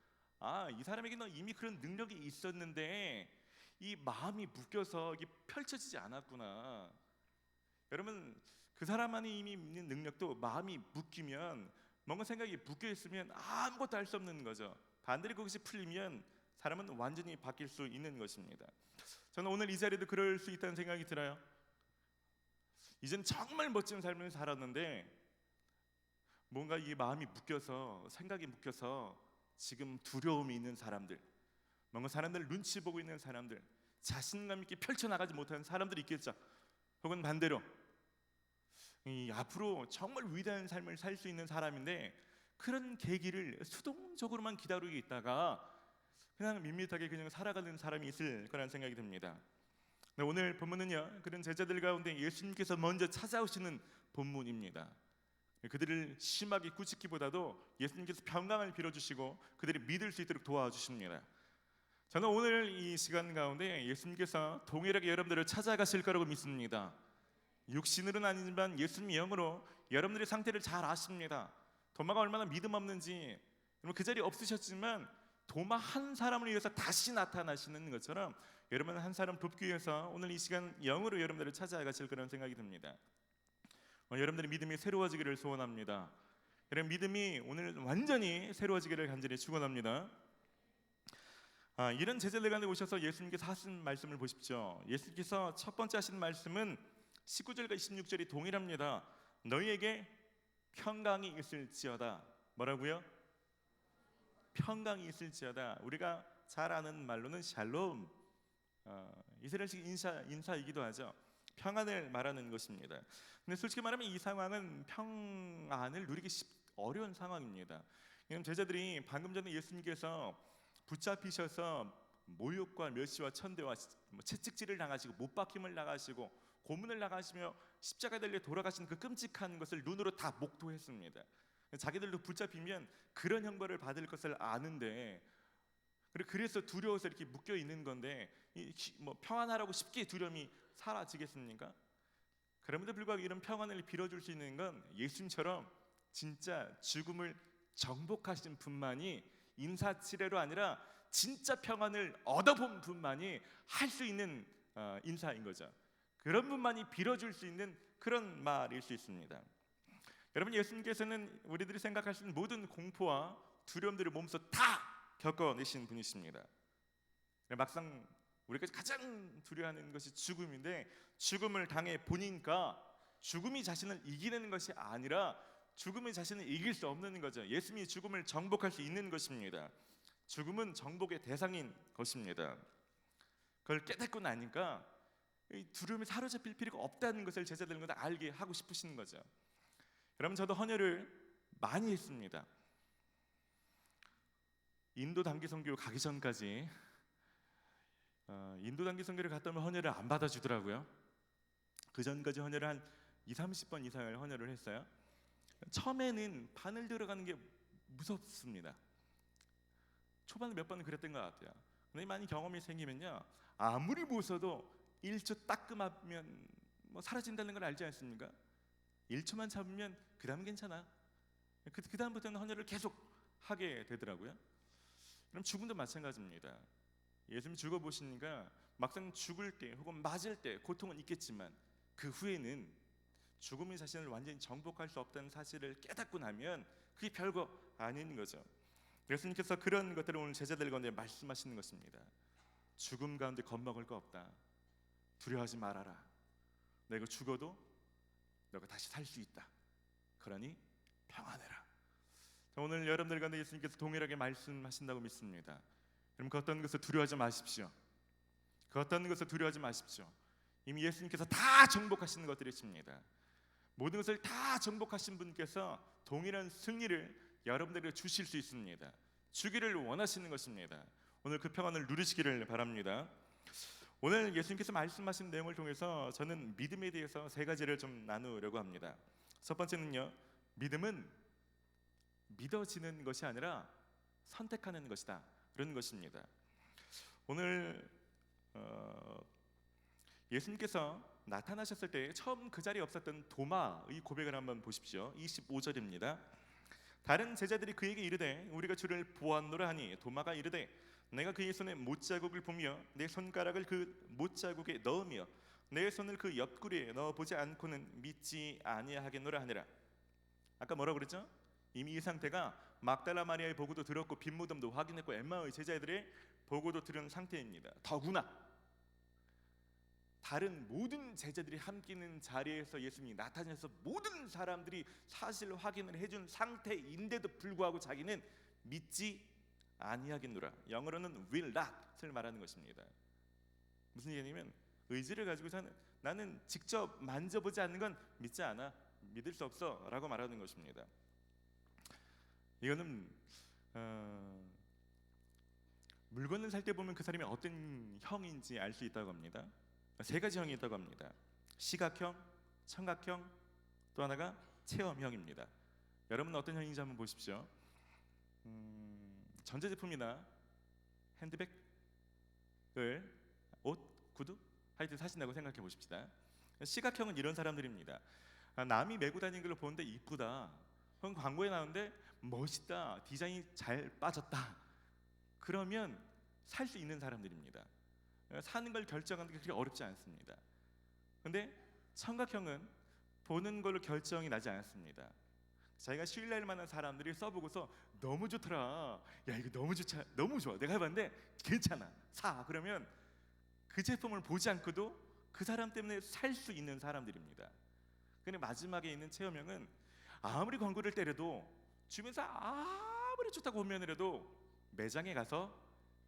이 사람에게는 이미 그런 능력이 있었는데 이 마음이 묶여서 이게 펼쳐지지 않았구나. 여러분 그 사람 안에 이미 있는 능력도 마음이 묶이면 뭔가 생각이 묶여 있으면 아무것도 할 수 없는 거죠. 반대로 그것이 풀리면 사람은 완전히 바뀔 수 있는 것입니다. 저는 오늘 이 자리도 그럴 수 있다는 생각이 들어요. 이젠 정말 멋진 삶을 살았는데 뭔가 이 마음이 묶여서 생각이 묶여서 지금 두려움이 있는 사람들, 뭔가 사람들 눈치 보고 있는 사람들, 자신감 있게 펼쳐나가지 못하는 사람들이 있겠죠. 혹은 반대로 이 앞으로 정말 위대한 삶을 살 수 있는 사람인데 그런 계기를 수동적으로만 기다리고 있다가 그냥 밋밋하게 그냥 살아가는 사람이 있을 거라는 생각이 듭니다. 네, 오늘 본문은요 그런 제자들 가운데 예수님께서 먼저 찾아오시는 본문입니다. 그들을 심하게 꾸짖기보다도 예수님께서 평강을 빌어주시고 그들이 믿을 수 있도록 도와주십니다. 저는 오늘 이 시간 가운데 예수님께서 동일하게 여러분들을 찾아가실 거라고 믿습니다. 육신으로는 아니지만 예수님의 영으로 여러분들의 상태를 잘 아십니다. 도마가 얼마나 믿음 없는지 그 자리에 없으셨지만 도마 한 사람을 위해서 다시 나타나시는 것처럼 여러분 한 사람 돕기 위해서 오늘 이 시간 영으로 여러분들을 찾아가실 거라는 생각이 듭니다. 여러분들의 믿음이 새로워지기를 소원합니다. 여러분 믿음이 오늘 완전히 새로워지기를 간절히 축원합니다. 이런 제자들 가운데 오셔서 예수님께서 하신 말씀을 보십시오. 예수님께서 첫 번째 하신 말씀은 19절과 26절이 동일합니다. 너희에게 평강이 있을지어다. 뭐라고요? 평강이 있을지어다. 우리가 잘 아는 말로는 샬롬, 이스라엘식 인사이기도 하죠. 평안을 말하는 것입니다. 근데 솔직히 말하면 이 상황은 평안을 누리기 어려운 상황입니다. 제자들이 방금 전에 예수님께서 붙잡히셔서 모욕과 멸시와 천대와 채찍질을 당하시고 못박힘을 당하시고 고문을 당하시며 십자가에 달려 돌아가신 그 끔찍한 것을 눈으로 다 목도했습니다. 자기들도 붙잡히면 그런 형벌을 받을 것을 아는데 그래서 두려워서 이렇게 묶여 있는 건데 평안하라고 쉽게 두려움이 사라지겠습니까? 그럼에도 불구하고 이런 평안을 빌어줄 수 있는 건 예수님처럼 진짜 죽음을 정복하신 분만이 인사치레로 아니라 진짜 평안을 얻어본 분만이 할 수 있는 인사인 거죠. 그런 분만이 빌어줄 수 있는 그런 말일 수 있습니다. 여러분 예수님께서는 우리들이 생각할 수 있는 모든 공포와 두려움들을 몸소 다 겪어내신 분이십니다. 막상 우리가 가장 두려워하는 것이 죽음인데 죽음을 당해 보니까 죽음이 자신을 이기는 것이 아니라 죽음이 자신을 이길 수 없는 거죠. 예수님이 죽음을 정복할 수 있는 것입니다. 죽음은 정복의 대상인 것입니다. 그걸 깨닫고 나니까 이 두려움에 사로잡힐 필요가 없다는 것을 제자들과 알게 하고 싶으시는 거죠. 여러분 저도 헌혈을 많이 했습니다. 인도 단기 선교 가기 전까지 인도 단기 선교를 갔다 오면 헌혈을 안 받아주더라고요. 그 전까지 헌혈을 한 20-30번 이상을 헌혈을 했어요. 처음에는 바늘 들어가는 게 무섭습니다. 초반에 몇 번은 그랬던 것 같아요. 근데 많이 경험이 생기면요 아무리 무서워도 1초 따끔하면 사라진다는 걸 알지 않습니까? 1초만 참으면 그 다음은 괜찮아. 그 다음부터는 헌혈을 계속 하게 되더라고요. 그럼 죽음도 마찬가지입니다. 예수님 죽어보시니까 막상 죽을 때 혹은 맞을 때 고통은 있겠지만 그 후에는 죽음이 자신을 완전히 정복할 수 없다는 사실을 깨닫고 나면 그게 별거 아닌 거죠. 예수님께서 그런 것들을 오늘 제자들 가운데 말씀하시는 것입니다. 죽음 가운데 겁먹을 거 없다. 두려워하지 말아라. 내가 죽어도 너가 다시 살 수 있다. 그러니 평안해라. 오늘 여러분들 가운데 예수님께서 동일하게 말씀하신다고 믿습니다. 여러분 그 어떤 것을 두려워하지 마십시오. 그 어떤 것을 두려워하지 마십시오. 이미 예수님께서 다 정복하시는 것들이 있습니다. 모든 것을 다 정복하신 분께서 동일한 승리를 여러분들에게 주실 수 있습니다. 주기를 원하시는 것입니다. 오늘 그 평안을 누리시기를 바랍니다. 오늘 예수님께서 말씀하신 내용을 통해서 저는 믿음에 대해서 세 가지를 좀 나누려고 합니다. 첫 번째는요, 믿음은 믿어지는 것이 아니라 선택하는 것이다. 그런 것입니다. 오늘 예수님께서 나타나셨을 때 처음 그 자리에 없었던 도마의 고백을 한번 보십시오. 25절입니다. 다른 제자들이 그에게 이르되 우리가 주를 보았노라 하니 도마가 이르되 내가 그의 손에 못자국을 보며 내 손가락을 그 못자국에 넣으며 내 손을 그 옆구리에 넣어보지 않고는 믿지 아니하겠노라 하니라. 아까 뭐라고 그랬죠? 이미 이 상태가 막달라 마리아의 보고도 들었고 빈무덤도 확인했고 엠마의 제자들의 보고도 들은 상태입니다. 더구나 다른 모든 제자들이 함께 있는 자리에서 예수님이 나타나서 모든 사람들이 사실 확인을 해준 상태인데도 불구하고 자기는 믿지 아니하겠노라. 영어로는 will not을 말하는 것입니다. 무슨 얘기냐면 의지를 가지고서는 나는 직접 만져보지 않는 건 믿지 않아. 믿을 수 없어라고 말하는 것입니다. 이거는 물건을 살 때 보면 그 사람이 어떤 형인지 알 수 있다고 합니다. 세 가지 형이 있다고 합니다. 시각형, 청각형, 또 하나가 체험형입니다. 여러분은 어떤 형인지 한번 보십시오. 전자제품이나 핸드백, 옷, 구두 하여튼 사신다고 생각해 보십시다. 시각형은 이런 사람들입니다. 남이 메고 다니는 걸 보는데 이쁘다, 혹은 광고에 나오는데 멋있다, 디자인이 잘 빠졌다, 그러면 살 수 있는 사람들입니다. 사는 걸 결정하는 게 그렇게 어렵지 않습니다. 근데 청각형은 보는 걸로 결정이 나지 않습니다. 자기가 신뢰할 만한 사람들이 써보고서 너무 좋더라, 야 이거 너무 좋자, 너무 좋아, 내가 해봤는데 괜찮아, 사, 그러면 그 제품을 보지 않고도 그 사람 때문에 살 수 있는 사람들입니다. 근데 마지막에 있는 체험형은 아무리 광고를 때려도 주변에서 아무리 좋다고 보면이라도 매장에 가서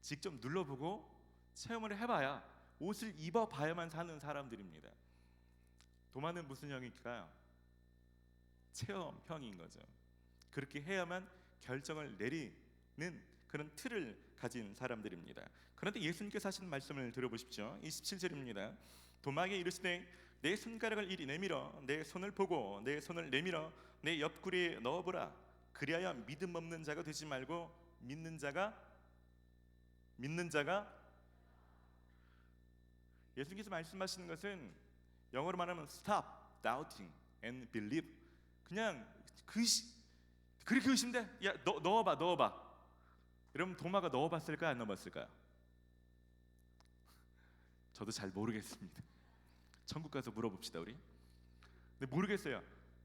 직접 눌러보고 체험을 해봐야, 옷을 입어봐야만 사는 사람들입니다. 도마는 무슨 형일까요? 체험형인 거죠. 그렇게 해야만 결정을 내리는 그런 틀을 가진 사람들입니다. 그런데 예수님께서 하시는 말씀을 들어보십시오. 27절입니다. 도마에게 이르시되 내 손가락을 이리 내밀어 내 손을 보고 내 손을 내밀어 내 옆구리에 넣어보라. 그리하여 믿음 없는 자가 되지 말고 믿는 자가 예수님께서 말씀하시는 것은 영어로 말하면 stop doubting and believe. 그냥 그렇게 의심돼? 야, 넣어봐. 여러분 도마가 넣어봤을까요? 안 넣어봤을까요? 저도 잘 모르겠습니다. 천국 가서 물어봅시다 우리. 근데 모르겠어요.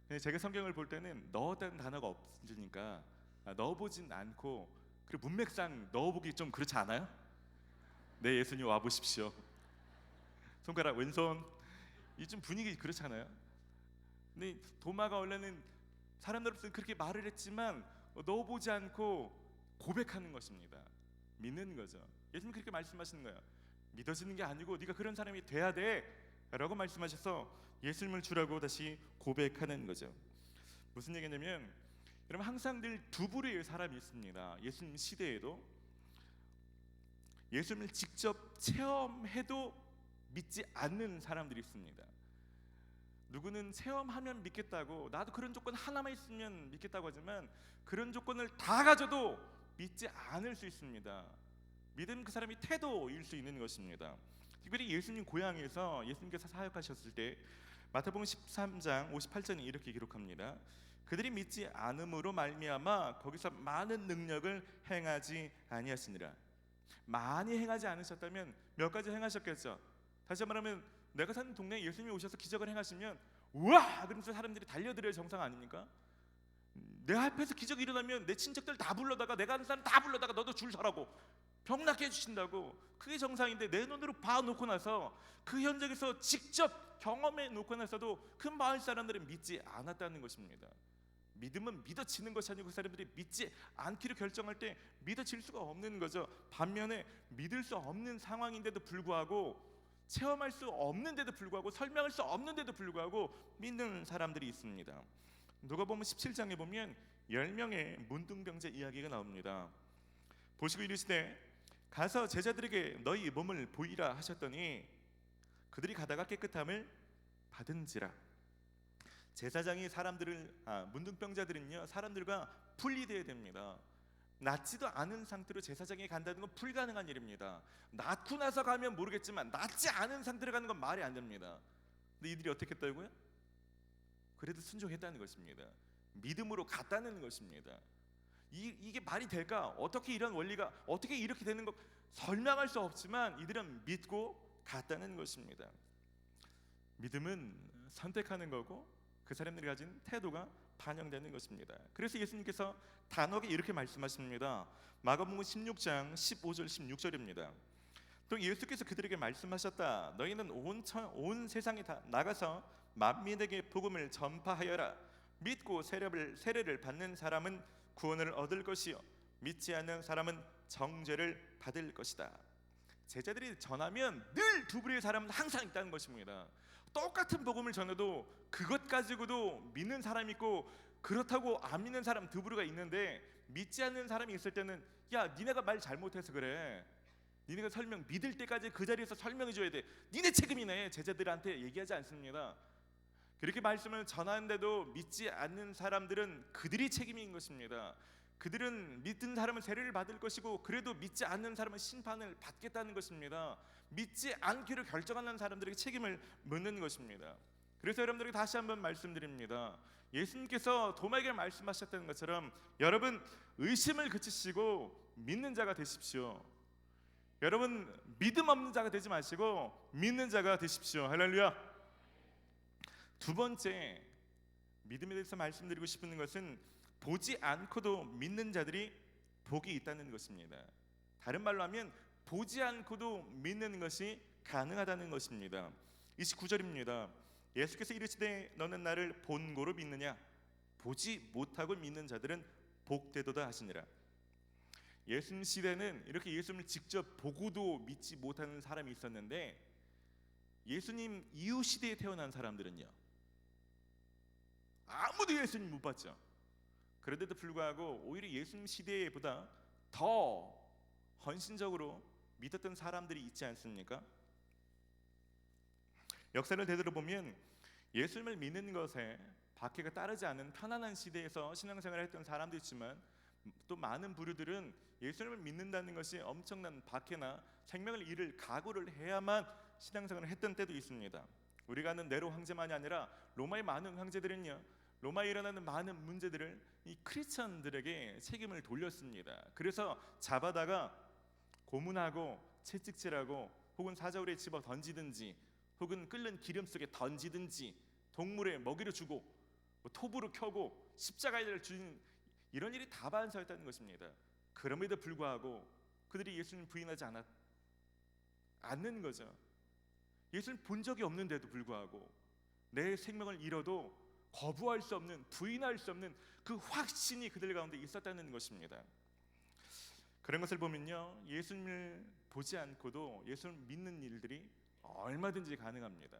근데 제가 성경을 볼 때는 넣었다는 단어가 없으니까 넣어보진 않고, 그리고 문맥상 넣어보기 좀 그렇지 않아요? 네, 예수님 와보십시오. 손가락 왼손, 이 좀 분위기 그렇지 않아요? 근데 도마가 원래는 사람들로서 그렇게 말을 했지만 넣어보지 않고 고백하는 것입니다. 믿는 거죠. 예수님 그렇게 말씀하시는 거예요. 믿어지는 게 아니고 네가 그런 사람이 돼야 돼 라고 말씀하셔서 예수님을 주라고 다시 고백하는 거죠. 무슨 얘기냐면, 여러분 항상 늘 두 부류의 사람이 있습니다. 예수님 시대에도 예수님을 직접 체험해도 믿지 않는 사람들이 있습니다. 누구는 체험하면 믿겠다고, 나도 그런 조건 하나만 있으면 믿겠다고 하지만 그런 조건을 다 가져도 믿지 않을 수 있습니다. 믿음 그 사람이 태도일 수 있는 것입니다. 특별히 예수님 고향에서 예수님께서 사역하셨을 때 마태복음 13장 58절에 이렇게 기록합니다. 그들이 믿지 않음으로 말미암아 거기서 많은 능력을 행하지 아니하시니라. 많이 행하지 않으셨다면 몇 가지 행하셨겠죠. 다시 말하면 내가 사는 동네에 예수님이 오셔서 기적을 행하시면 우와! 그러면서 사람들이 달려들어야 정상 아닙니까? 내 앞에서 기적이 일어나면 내 친척들 다 불러다가, 내가 아는 사람 다 불러다가 너도 줄 서라고, 병 낫게 해주신다고, 그게 정상인데 내 눈으로 봐놓고 나서 그 현장에서 직접 경험해 놓고 나서도 그 마을 사람들은 믿지 않았다는 것입니다. 믿음은 믿어지는 것이 아니고 그 사람들이 믿지 않기로 결정할 때 믿어질 수가 없는 거죠. 반면에 믿을 수 없는 상황인데도 불구하고, 체험할 수 없는데도 불구하고, 설명할 수 없는데도 불구하고 믿는 사람들이 있습니다. 누가복음 17장에 보면 10명의 문둥병자 이야기가 나옵니다. 보시고 이르시되 가서 제자들에게 너희 몸을 보이라 하셨더니 그들이 가다가 깨끗함을 받은지라. 제사장이 문둥병자들은요, 사람들과 분리되어야 됩니다. 낫지도 않은 상태로 제사장이 간다는 건 불가능한 일입니다. 낫고 나서 가면 모르겠지만 낫지 않은 상태로 가는 건 말이 안 됩니다. 근데 이들이 어떻게 했다고요? 그래도 순종했다는 것입니다. 믿음으로 갔다는 것입니다. 이게 말이 될까? 어떻게 이런 원리가 어떻게 이렇게 되는 것, 설명할 수 없지만 이들은 믿고 갔다는 것입니다. 믿음은 선택하는 거고 그 사람들이 가진 태도가 반영되는 것입니다. 그래서 예수님께서 단호하게 이렇게 말씀하십니다. 마가복음 16장 15절 16절입니다. 또 예수께서 그들에게 말씀하셨다. 너희는 온 세상에 다 나가서 만민에게 복음을 전파하여라. 믿고 세례를 받는 사람은 구원을 얻을 것이요 믿지 않는 사람은 정죄를 받을 것이다. 제자들이 전하면 늘 두 부류의 사람은 항상 있다는 것입니다. 똑같은 복음을 전해도 그것 가지고도 믿는 사람이 있고 그렇다고 안 믿는 사람 두 부류가 있는데, 믿지 않는 사람이 있을 때는 야 니네가 말 잘못해서 그래, 니네가 설명 믿을 때까지 그 자리에서 설명해 줘야 돼, 니네 책임이네, 제자들한테 얘기하지 않습니다. 그렇게 말씀을 전하는데도 믿지 않는 사람들은 그들이 책임인 것입니다. 그들은 믿는 사람은 세례를 받을 것이고 그래도 믿지 않는 사람은 심판을 받겠다는 것입니다. 믿지 않기로 결정하는 사람들에게 책임을 묻는 것입니다. 그래서 여러분들에게 다시 한번 말씀드립니다. 예수님께서 도마에게 말씀하셨다는 것처럼 여러분 의심을 그치시고 믿는 자가 되십시오. 여러분 믿음 없는 자가 되지 마시고 믿는 자가 되십시오. 할렐루야. 두 번째 믿음에 대해서 말씀드리고 싶은 것은 보지 않고도 믿는 자들이 복이 있다는 것입니다. 다른 말로 하면 보지 않고도 믿는 것이 가능하다는 것입니다. 29절입니다. 예수께서 이르시되 너는 나를 본고로 믿느냐, 보지 못하고 믿는 자들은 복되도다 하시니라. 예수님 시대는 이렇게 예수님을 직접 보고도 믿지 못하는 사람이 있었는데, 예수님 이후 시대에 태어난 사람들은요 아무도 예수님 못 봤죠. 그런데도 불구하고 오히려 예수님 시대보다 더 헌신적으로 믿었던 사람들이 있지 않습니까? 역사를 되돌아보면 예수님을 믿는 것에 박해가 따르지 않은 편안한 시대에서 신앙생활을 했던 사람도 있지만, 또 많은 부류들은 예수님을 믿는다는 것이 엄청난 박해나 생명을 잃을 각오를 해야만 신앙생활을 했던 때도 있습니다. 우리가 아는 네로 황제만이 아니라 로마의 많은 황제들은요, 로마에 일어나는 많은 문제들을 이 크리스천들에게 책임을 돌렸습니다. 그래서 잡아다가 고문하고 채찍질하고 혹은 사자울에 집어 던지든지 혹은 끓는 기름 속에 던지든지 동물의 먹이를 주고 톱으로 켜고 십자가를 주는 이런 일이 다반사였다는 것입니다. 그럼에도 불구하고 그들이 예수님 부인하지 않는 거죠. 예수님 본 적이 없는데도 불구하고 내 생명을 잃어도 거부할 수 없는, 부인할 수 없는 그 확신이 그들 가운데 있었다는 것입니다. 그런 것을 보면요, 예수님을 보지 않고도 예수님을 믿는 일들이 얼마든지 가능합니다.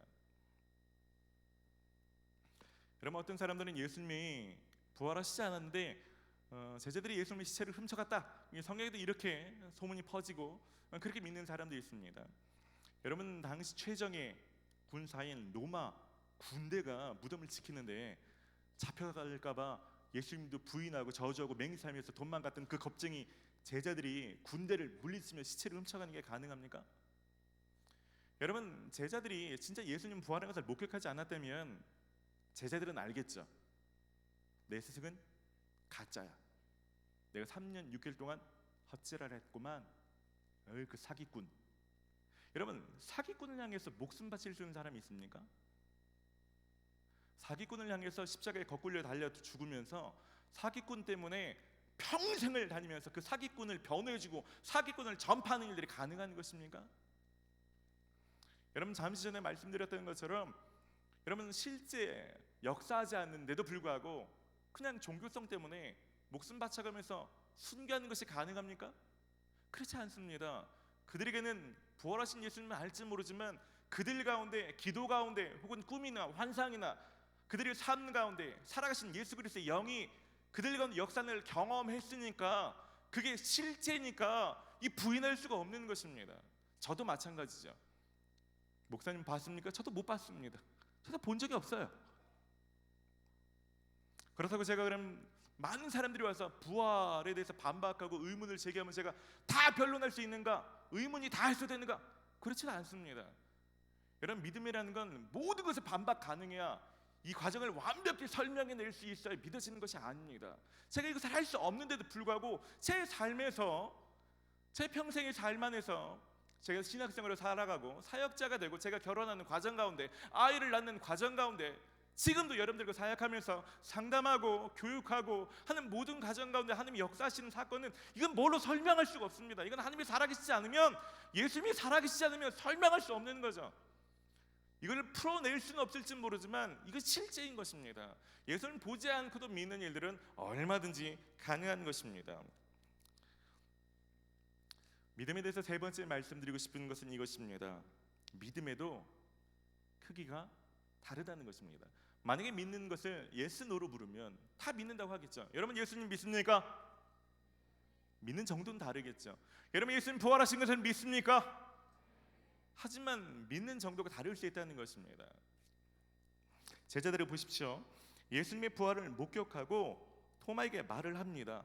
여러분, 어떤 사람들은 예수님이 부활하시지 않았는데 제자들이 예수님의 시체를 훔쳐갔다, 성경에도 이렇게 소문이 퍼지고 그렇게 믿는 사람도 있습니다. 여러분, 당시 최정예 군사인 로마 군대가 무덤을 지키는데 잡혀갈까봐 예수님도 부인하고 저주하고 맹세하면서 도망갔던 그 겁쟁이 제자들이 군대를 물리치며 시체를 훔쳐가는 게 가능합니까? 여러분, 제자들이 진짜 예수님 부활한 것을 목격하지 않았다면 제자들은 알겠죠. 내 스승은 가짜야. 내가 3년 6개월 동안 헛질을 했구만. 그 사기꾼. 여러분, 사기꾼을 향해서 목숨 바칠 수 있는 사람이 있습니까? 사기꾼을 향해서 십자가에 거꾸려 달려 죽으면서 사기꾼 때문에 평생을 다니면서 그 사기꾼을 변호해주고 사기꾼을 전파하는 일들이 가능한 것입니까? 여러분, 잠시 전에 말씀드렸던 것처럼 여러분, 실제 역사하지 않는데도 불구하고 그냥 종교성 때문에 목숨 바쳐가면서 순교하는 것이 가능합니까? 그렇지 않습니다. 그들에게는 부활하신 예수님을 알지 모르지만 그들 가운데 기도 가운데 혹은 꿈이나 환상이나 그들의 삶 가운데 살아가신 예수 그리스도의 영이 그들 가운데 역사를 경험했으니까 그게 실제니까 이 부인할 수가 없는 것입니다. 저도 마찬가지죠. 목사님 봤습니까? 저도 못 봤습니다. 저도 본 적이 없어요. 그렇다고 제가 그럼 많은 사람들이 와서 부활에 대해서 반박하고 의문을 제기하면 제가 다 변론할 수 있는가? 의문이 다 해소되는가? 그렇지는 않습니다. 여러분, 믿음이라는 건 모든 것에 반박 가능해야 이 과정을 완벽히 설명해낼 수 있어야 믿어지는 것이 아닙니다. 제가 이것을 할 수 없는데도 불구하고 제 삶에서, 제 평생의 삶 안에서 제가 신학생활을 살아가고 사역자가 되고 제가 결혼하는 과정 가운데 아이를 낳는 과정 가운데 지금도 여러분들과 사역하면서 상담하고 교육하고 하는 모든 과정 가운데 하나님이 역사하시는 사건은 이건 뭘로 설명할 수가 없습니다. 이건 하나님이 살아계시지 않으면, 예수님이 살아계시지 않으면 설명할 수 없는 거죠. 이걸 풀어낼 수는 없을지 모르지만 이건 실제인 것입니다. 예수님 보지 않고도 믿는 일들은 얼마든지 가능한 것입니다. 믿음에 대해서 세 번째 말씀드리고 싶은 것은 이것입니다. 믿음에도 크기가 다르다는 것입니다. 만약에 믿는 것을 yes, no로 부르면 다 믿는다고 하겠죠. 여러분 예수님 믿습니까? 믿는 정도는 다르겠죠. 여러분 예수님 부활하신 것을 믿습니까? 하지만 믿는 정도가 다를 수 있다는 것입니다. 제자들을 보십시오. 예수님의 부활을 목격하고 토마에게 말을 합니다.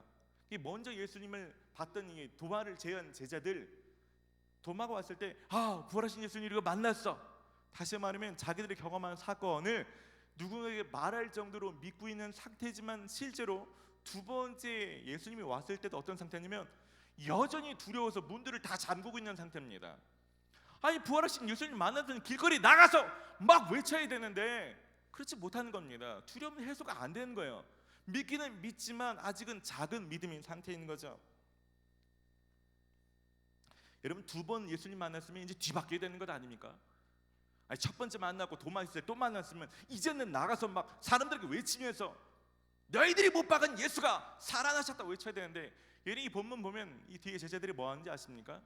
먼저 예수님을 봤던 이 도마를 제한 제자들, 도마가 왔을 때 부활하신 예수님을 만났어. 다시 말하면 자기들이 경험한 사건을 누군가에게 말할 정도로 믿고 있는 상태지만 실제로 두 번째 예수님이 왔을 때도 어떤 상태냐면 여전히 두려워서 문들을 다 잠그고 있는 상태입니다. 아니 부활하신 예수님 만나던 길거리 나가서 막 외쳐야 되는데 그렇지 못하는 겁니다. 두려움 해소가 안 되는 거예요. 믿기는 믿지만 아직은 작은 믿음인 상태인 거죠. 여러분 두 번 예수님 만났으면 이제 뒤바뀌어야 되는 것 아닙니까? 아니 첫 번째 만나고 도마 있을 때 또 만났으면 이제는 나가서 막 사람들에게 외치면서 너희들이 못 박은 예수가 살아나셨다고 외쳐야 되는데 이 본문 보면 이 뒤에 제자들이 뭐 하는지 아십니까?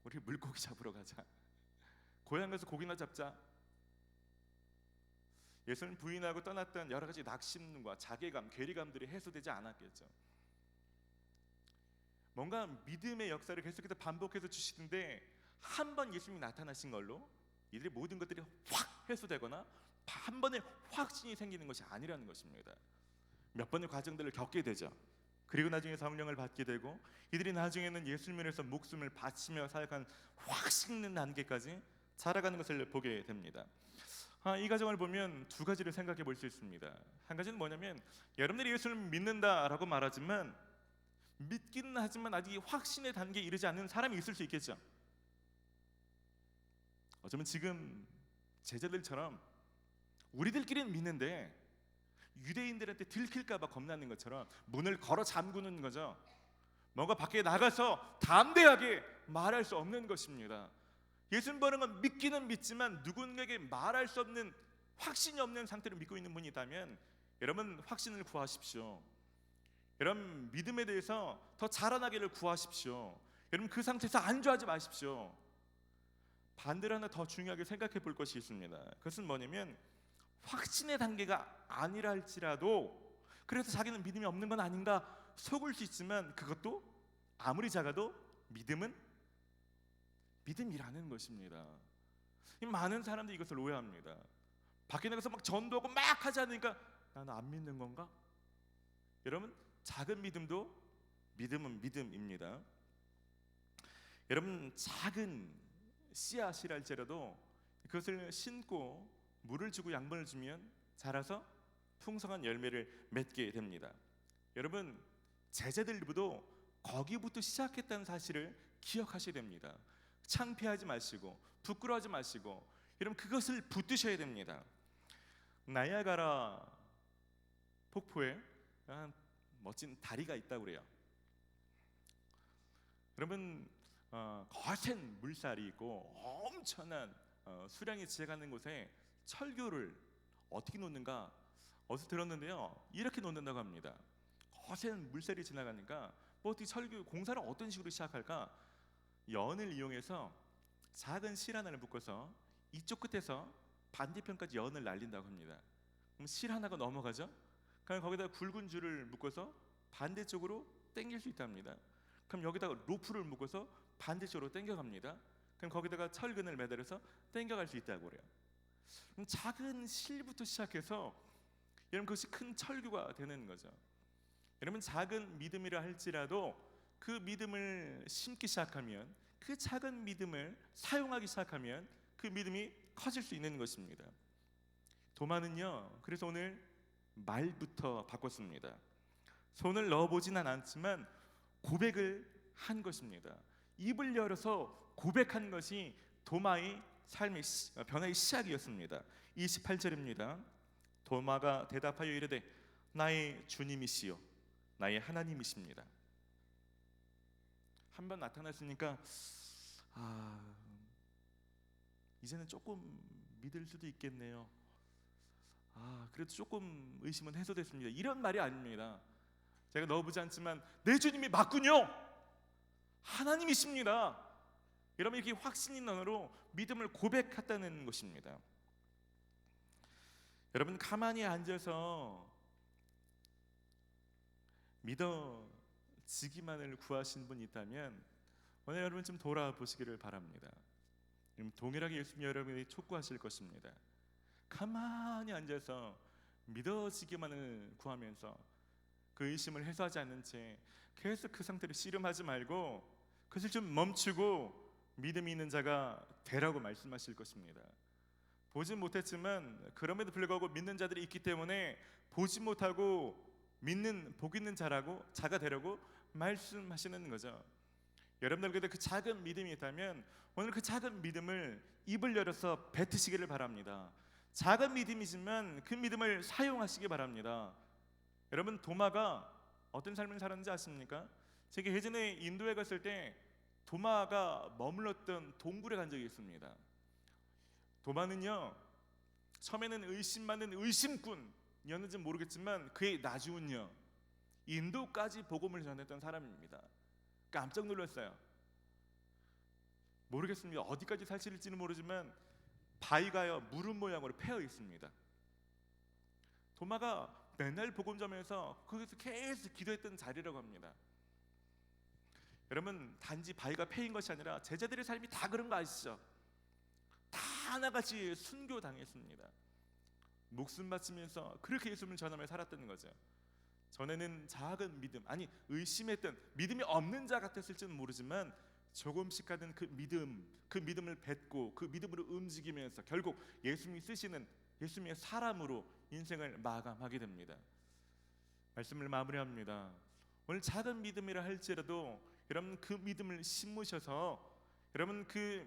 우리 물고기 잡으러 가자. 고향 가서 고기나 잡자. 예수님 부인하고 떠났던 여러 가지 낙심과 자괴감, 괴리감들이 해소되지 않았겠죠. 뭔가 믿음의 역사를 계속해서 반복해서 주시는데 한 번 예수님이 나타나신 걸로 이들의 모든 것들이 확 해소되거나 한 번에 확신이 생기는 것이 아니라는 것입니다. 몇 번의 과정들을 겪게 되죠. 그리고 나중에 성령을 받게 되고 이들이 나중에는 예수님을 위해서 목숨을 바치며 살아간 확신있는 단계까지 자라가는 것을 보게 됩니다. 이 과정을 보면 두 가지를 생각해 볼 수 있습니다. 한 가지는 뭐냐면 여러분들이 예수님을 믿는다라고 말하지만 믿기는 하지만 아직 확신의 단계에 이르지 않는 사람이 있을 수 있겠죠. 어쩌면 지금 제자들처럼 우리들끼리는 믿는데 유대인들한테 들킬까 봐 겁나는 것처럼 문을 걸어 잠그는 거죠. 뭔가 밖에 나가서 담대하게 말할 수 없는 것입니다. 예수님 보는 건 믿기는 믿지만 누군가에게 말할 수 없는 확신이 없는 상태를 믿고 있는 분이 있다면 여러분 확신을 구하십시오. 여러분 믿음에 대해서 더 자라나기를 구하십시오. 여러분 그 상태에서 안주하지 마십시오. 반대로 하나 더 중요하게 생각해 볼 것이 있습니다. 그것은 뭐냐면 확신의 단계가 아니라 할지라도 그래서 자기는 믿음이 없는 건 아닌가 속을 수 있지만 그것도 아무리 작아도 믿음은 믿음이라는 것입니다. 많은 사람들이 이것을 오해합니다. 밖에 나가서 막 전도하고 막 하지 않으니까 나는 안 믿는 건가? 여러분 작은 믿음도 믿음은 믿음입니다. 여러분 작은 씨앗이랄지라도 그것을 심고 물을 주고 양분을 주면 자라서 풍성한 열매를 맺게 됩니다. 여러분 제자들도 거기부터 시작했다는 사실을 기억하셔야 됩니다. 창피하지 마시고 부끄러워하지 마시고 여러분 그것을 붙드셔야 됩니다. 나이아가라 폭포에 멋진 다리가 있다고 그래요. 여러분 거센 물살이 있고 엄청난 수량이 지나가는 곳에 철교를 어떻게 놓는가 어디서 들었는데요. 이렇게 놓는다고 합니다. 거센 물살이 지나가니까 어떻게 철교 공사를 어떤 식으로 시작할까? 연을 이용해서 작은 실 하나를 묶어서 이쪽 끝에서 반대편까지 연을 날린다고 합니다. 그럼 실 하나가 넘어가죠? 그럼 거기다 굵은 줄을 묶어서 반대쪽으로 당길 수 있답니다. 그럼 여기다가 로프를 묶어서 반대쪽으로 당겨갑니다. 그럼 거기다가 철근을 매달아서 당겨갈 수 있다고 그래요. 그럼 작은 실부터 시작해서 여러분 그것이 큰 철교가 되는 거죠. 여러분 작은 믿음이라 할지라도 그 믿음을 심기 시작하면 그 작은 믿음을 사용하기 시작하면 그 믿음이 커질 수 있는 것입니다. 도마는요 그래서 오늘 말부터 바꿨습니다. 손을 넣어보지는 않지만 고백을 한 것입니다. 입을 열어서 고백한 것이 도마의 삶의 변화의 시작이었습니다. 28절입니다. 도마가 대답하여 이르되 나의 주님이시요 나의 하나님이십니다. 한번 나타났으니까 이제는 조금 믿을 수도 있겠네요. 그래도 조금 의심은 해소됐습니다. 이런 말이 아닙니다. 제가 넣어보지 않지만 내 주님이 맞군요. 하나님이십니다. 여러분 이렇게 확신 있는 언어로 믿음을 고백했다는 것입니다. 여러분 가만히 앉아서 믿어지기만을 구하신 분이 있다면 오늘 여러분 좀 돌아보시기를 바랍니다. 동일하게 예수님 여러분이 촉구하실 것입니다. 가만히 앉아서 믿어지기만을 구하면서 그 의심을 해소하지 않는 채 계속 그 상태를 씨름하지 말고 그것을 좀 멈추고 믿음이 있는 자가 되라고 말씀하실 것입니다. 보지 못했지만 그럼에도 불구하고 믿는 자들이 있기 때문에 보지 못하고 믿는 복 있는 자가 되라고 말씀하시는 거죠. 여러분들께도 그 작은 믿음이 있다면 오늘 그 작은 믿음을 입을 열어서 뱉으시기를 바랍니다. 작은 믿음이지만 그 믿음을 사용하시기 바랍니다. 여러분 도마가 어떤 삶을 살았는지 아십니까? 제가 예전에 인도에 갔을 때 도마가 머물렀던 동굴에 간 적이 있습니다. 도마는요 처음에는 의심 많은 의심꾼이었는지 모르겠지만 그의 나중은요 인도까지 복음을 전했던 사람입니다. 깜짝 놀랐어요. 모르겠습니다. 어디까지 사실일지는 모르지만 바위가요 무릎 모양으로 패여 있습니다. 도마가 맨날 복음 전에서 거기서 계속 기도했던 자리라고 합니다. 여러분 단지 바위가 패인 것이 아니라 제자들의 삶이 다 그런 거 아시죠? 다 하나같이 순교당했습니다. 목숨 바치면서 그렇게 예수님을 전하며 살았던 거죠. 전에는 작은 믿음, 아니 의심했던 믿음이 없는 자 같았을지는 모르지만 조금씩 가는 그 믿음을 뱉고 그 믿음으로 움직이면서 결국 예수님이 쓰시는 예수님의 사람으로 인생을 마감하게 됩니다. 말씀을 마무리합니다. 오늘 작은 믿음이라 할지라도 여러분 그 믿음을 심으셔서 여러분 그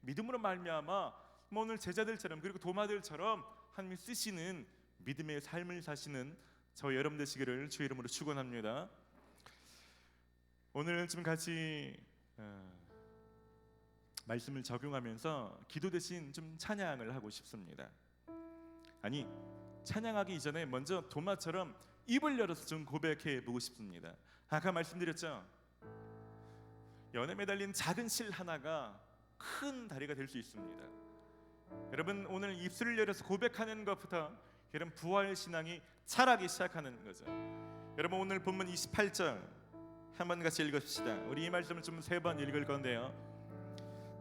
믿음으로 말미암아 오늘 제자들처럼 그리고 도마들처럼 하나님이 쓰시는 믿음의 삶을 사시는 저 여러분 되시기를 주의 이름으로 축원합니다. 오늘 좀 같이 말씀을 적용하면서 기도 대신 좀 찬양을 하고 싶습니다. 아니 찬양하기 이전에 먼저 도마처럼 입을 열어서 좀 고백해 보고 싶습니다. 아까 말씀드렸죠. 연에 매달린 작은 실 하나가 큰 다리가 될 수 있습니다. 여러분 오늘 입술을 열어서 고백하는 것부터 여러분 부활 신앙이 자라기 시작하는 거죠. 여러분 오늘 본문 28절 한번 같이 읽읍시다. 우리 이 말씀을 좀 3번 읽을 건데요.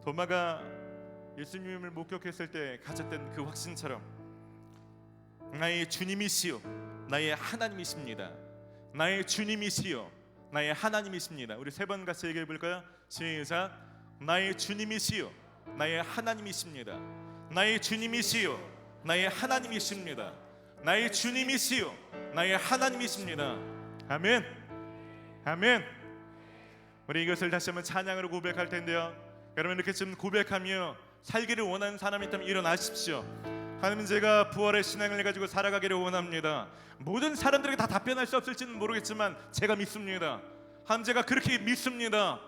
도마가 예수님을 목격했을 때 가졌던 그 확신처럼 나의 주님이시요 나의 하나님이십니다. 나의 주님이시요 나의 하나님이십니다. 우리 3번 같이 얘기해 볼까요? 시작. 나의 주님이시요 나의 하나님이십니다. 나의 주님이시요 나의 하나님이십니다. 나의 주님이시요 나의 하나님이십니다. 아멘. 아멘. 우리 이것을 다시 한번 찬양으로 고백할 텐데요. 여러분 이렇게 좀 고백하며 살기를 원하는 사람이 있다면 일어나십시오. 하나님 제가 부활의 신앙을 가지고 살아가기를 원합니다. 모든 사람들에게 다 답변할 수 없을지는 모르겠지만 제가 믿습니다. 하나님 제가 그렇게 믿습니다.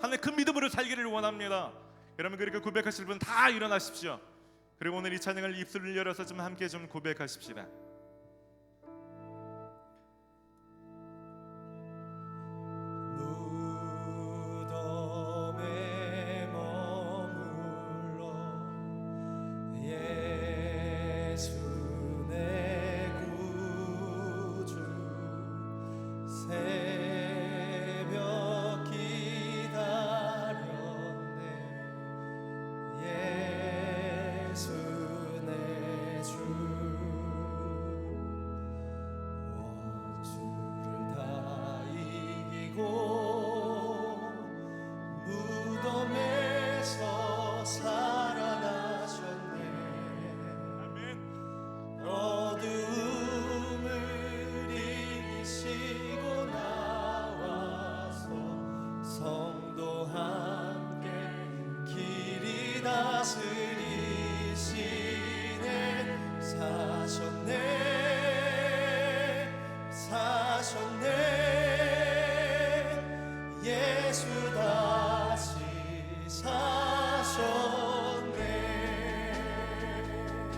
하나님 그 믿음으로 살기를 원합니다. 여러분 그렇게 고백하실 분 다 일어나십시오. 그리고 오늘 이 찬양을 입술을 열어서 좀 함께 좀 고백하십시다. 무덤에 머물러 예수 내 구주 새벽 기다렸네 예수 내 주 원수를 다 이기고 무덤에서 살아나셨네. 아멘. 어두움을 이기시고 나와서 성도 함께 길이 다스리시네. 사셨네 사셨네 예수 다시 사셨네.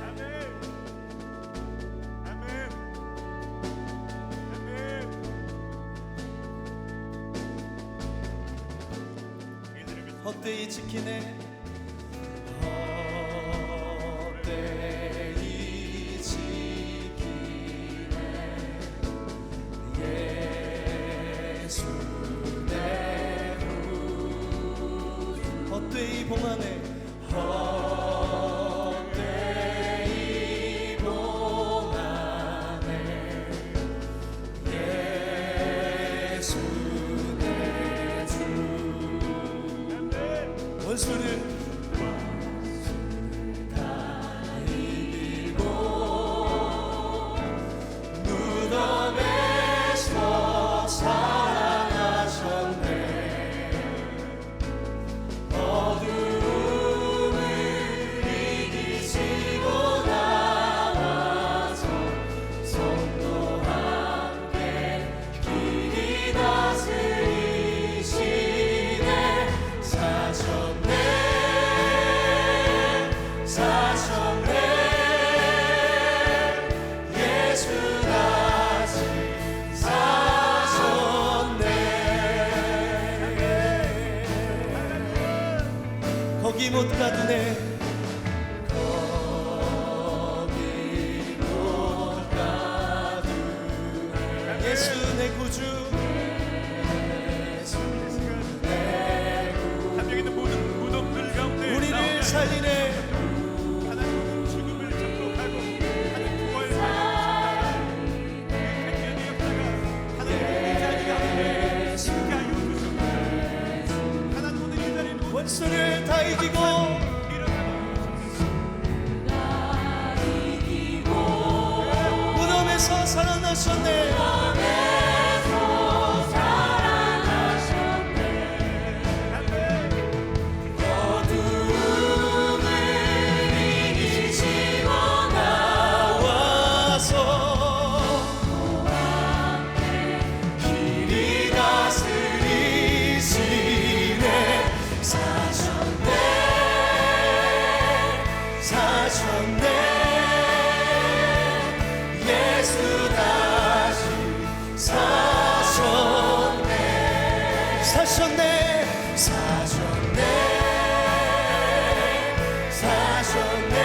아멘. 아멘. 아멘. 헛되이 지키네 헛되이 헛되이 봉하네 헛되이 봉하네 예수 내 주 원수를 다 이기고 무덤에서 살아나셨네 어두움을 이기시고 나와서 성도 함께 길이 다스리시네 사셨네 사셨네 예수 다시 사셨네 거기 못 가두네 거기 못 가두네 예수 내 구주 함께 있는 모든 무덤들 가운데 우리를 나오며 살리네 하나님은 죽음을 정복하고 하나님 부활하셨습니다. 생명의 역사가 하나님의 이 자리가 쉽게 하여 주셨습니다. 하나님은 이 자리는 원수를 다 이기고 무덤에서 살아나셨네 어둠을 이기시고 나와서 길이 다스리시네 사셨네 사셨네 예수 다시 사셨네 사셨네 사셨네 사셨네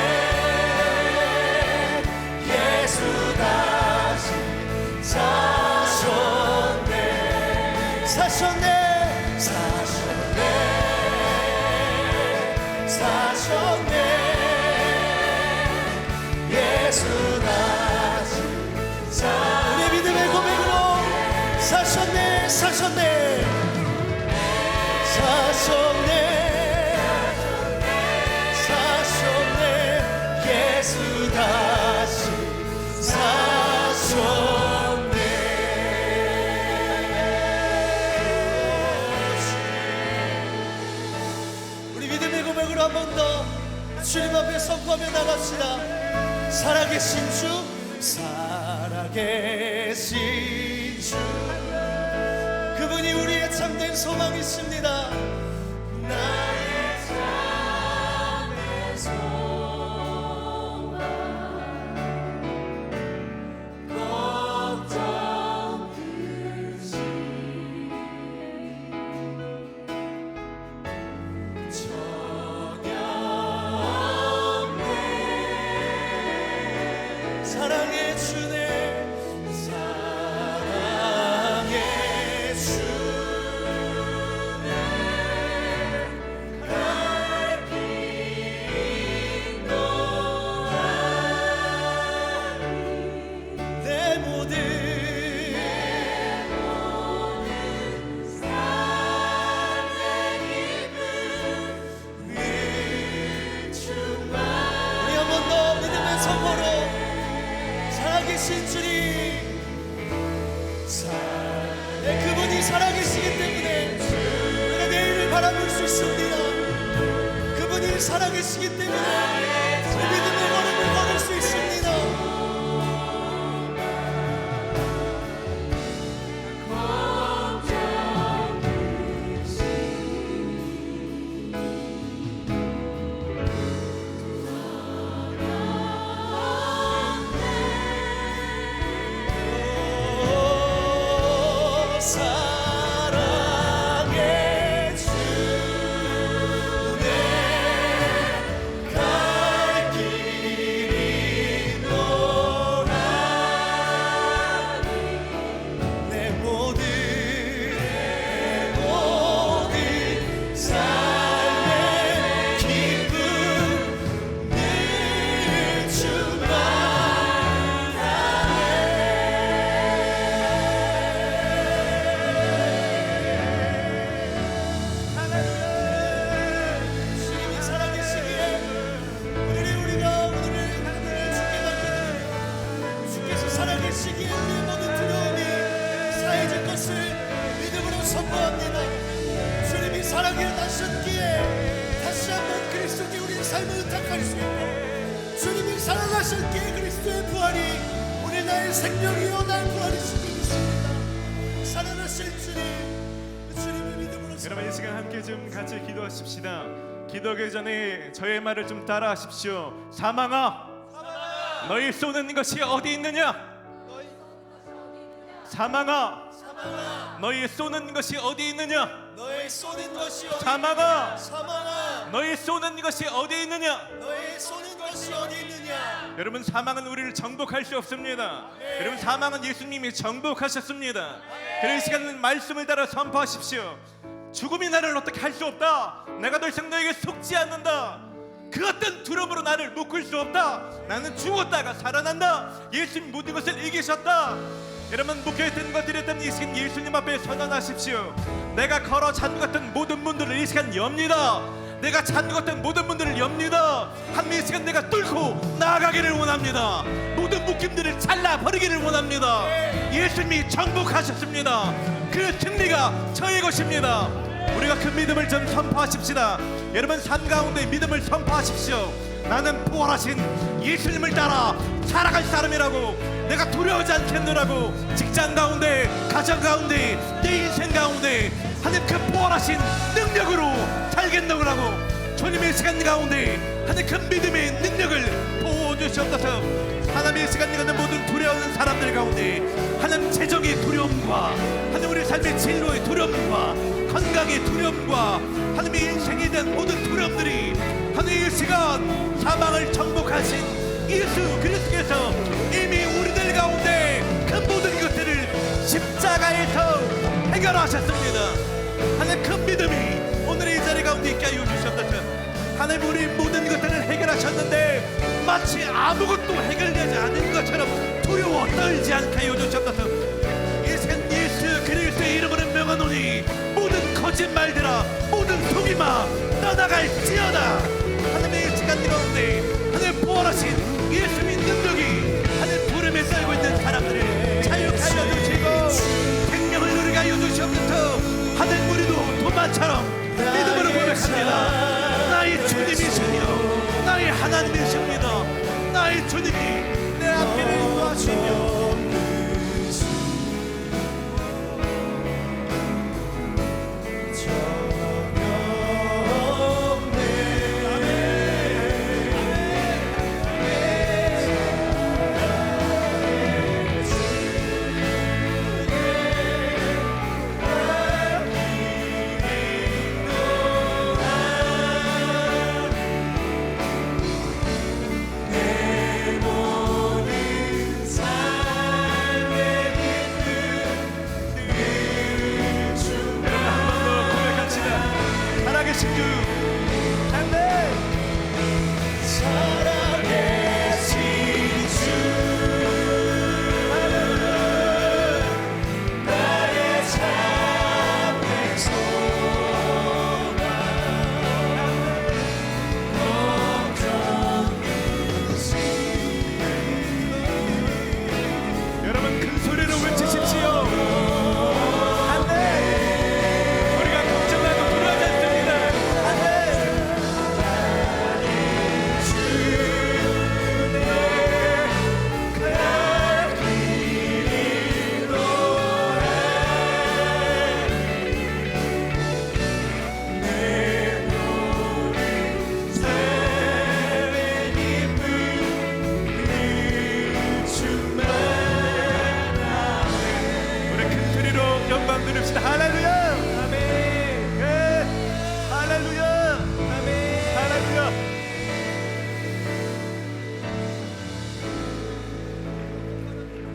예수 다시 사셨네 사셨네 사셨네 사셨네 예수 다시 우리 믿음의 고백으로 사셨네 사셨네 사셨네 사셨네 예수 다시 사셨네 우리 믿음의 고백으로 한 번 더 주님 앞에 선포하며 나갑시다 살아계신 주 살아계신 주 그분이 우리의 참된 소망이십니다 나의 참된 소망 걱정 없이 전혀 없네 사랑의 주네 사랑의 주네 갈 길 인도하리 내 모든 삶의 기쁨 위충만 우리 한 번 더 믿음의 선포로 살아계신 주님 그분이 살아계시기 때문에 우리가 내일을 바라볼 수 있습니다 그분이 살아계시기 때문에 우리 믿음의 걸음을 걸을 수 있습니다 사랑의 주네 갈 길이 노라니 내 모든 삶의 선포합니다. 주님이 사랑해 나셨기에 다시 한번 그리스도께 우리의 삶을 의탁할 수 있고, 주님이 사랑하셨기에 그리스도의 부활이 우리 나의 생명이요 나의 부활이신 줄 믿습니다. 살아나실 주님, 그 주님을 믿음으로 여러분 이 시간 함께 좀 같이 기도하십시다. 기도하기 전에 저의 말을 좀 따라하십시오. 사망아, 너희 쏘는 것이 어디 있느냐? 사망아, 너희 쏘는 것이 어디 있느냐? 너의 쏘는 것이 어디 사망아, 사망아, 너희 쏘는 것이 어디 있느냐? 너의 쏘는 것이 어디 있느냐? 여러분 사망은 우리를 정복할 수 없습니다. 여러분 사망은 예수님이 정복하셨습니다. 그래서 이 시간은 말씀을 따라 선포하십시오. 죽음이 나를 어떻게 할 수 없다. 내가 더 이상 너에게 속지 않는다. 그 어떤 두려움으로 나를 묶을 수 없다. 나는 죽었다가 살아난다. 예수님 모든 것을 이기셨다. 여러분 묶여있던 것들이 있다면 이 시간 예수님 앞에 선언하십시오. 내가 걸어 잠갔던 모든 문들을 이 시간 엽니다. 내가 잠갔던 모든 문들을 엽니다. 하나님 이 시간 내가 뚫고 나아가기를 원합니다. 모든 묶임들을 잘라버리기를 원합니다. 예수님이 정복하셨습니다. 그 승리가 저의 것입니다. 우리가 그 믿음을 좀 선포하십시다. 여러분 삶 가운데 믿음을 선포하십시오. 나는 부활하신 예수님을 따라 살아갈 사람이라고. 내가 두려워하지 않겠노라고. 직장 가운데, 가정 가운데, 내 인생 가운데 하나님 그 부활하신 능력으로 살겠노라고. 주님의 시간 가운데 하나님 그 믿음의 능력을 부어주시옵소서. 하나님의 시간 가운데 모든 두려워하는 사람들 가운데 하나님 재정의 두려움과 하나님 우리 삶의 진로의 두려움과 건강의 두려움과 하나님의 인생에 대한 모든 두려움들이 하나님의 시간 사망을 정복하신 예수 그리스도께서 이미 우리들 가운데 그 모든 것들을 십자가에서 해결하셨습니다. 하나님 그 믿음이 오늘 이 자리 가운데 있게 하여 주셨소서. 하나님 우리 모든 것들을 해결하셨는데 마치 아무것도 해결되지 않은 것처럼 두려워 떨지 않게 하여 주셨소서. 이 시간 예수 그리스도의 이름으로 명하노니 모든 거짓말들아 모든 속임아 떠나갈지어다. 하나님의 시간 가운데 하나님 부활하신 예수의 능력이 하늘 부름에 쌓이고 있는 사람들을 자유케 하여 주시고 생명을 누리게 하여 주시옵소서. 하늘 무리도 도마처럼 믿음으로 고백합니다. 나의 주님이시며 나의 하나님이십니다. 나의 주님이 내 앞길을 인도하시며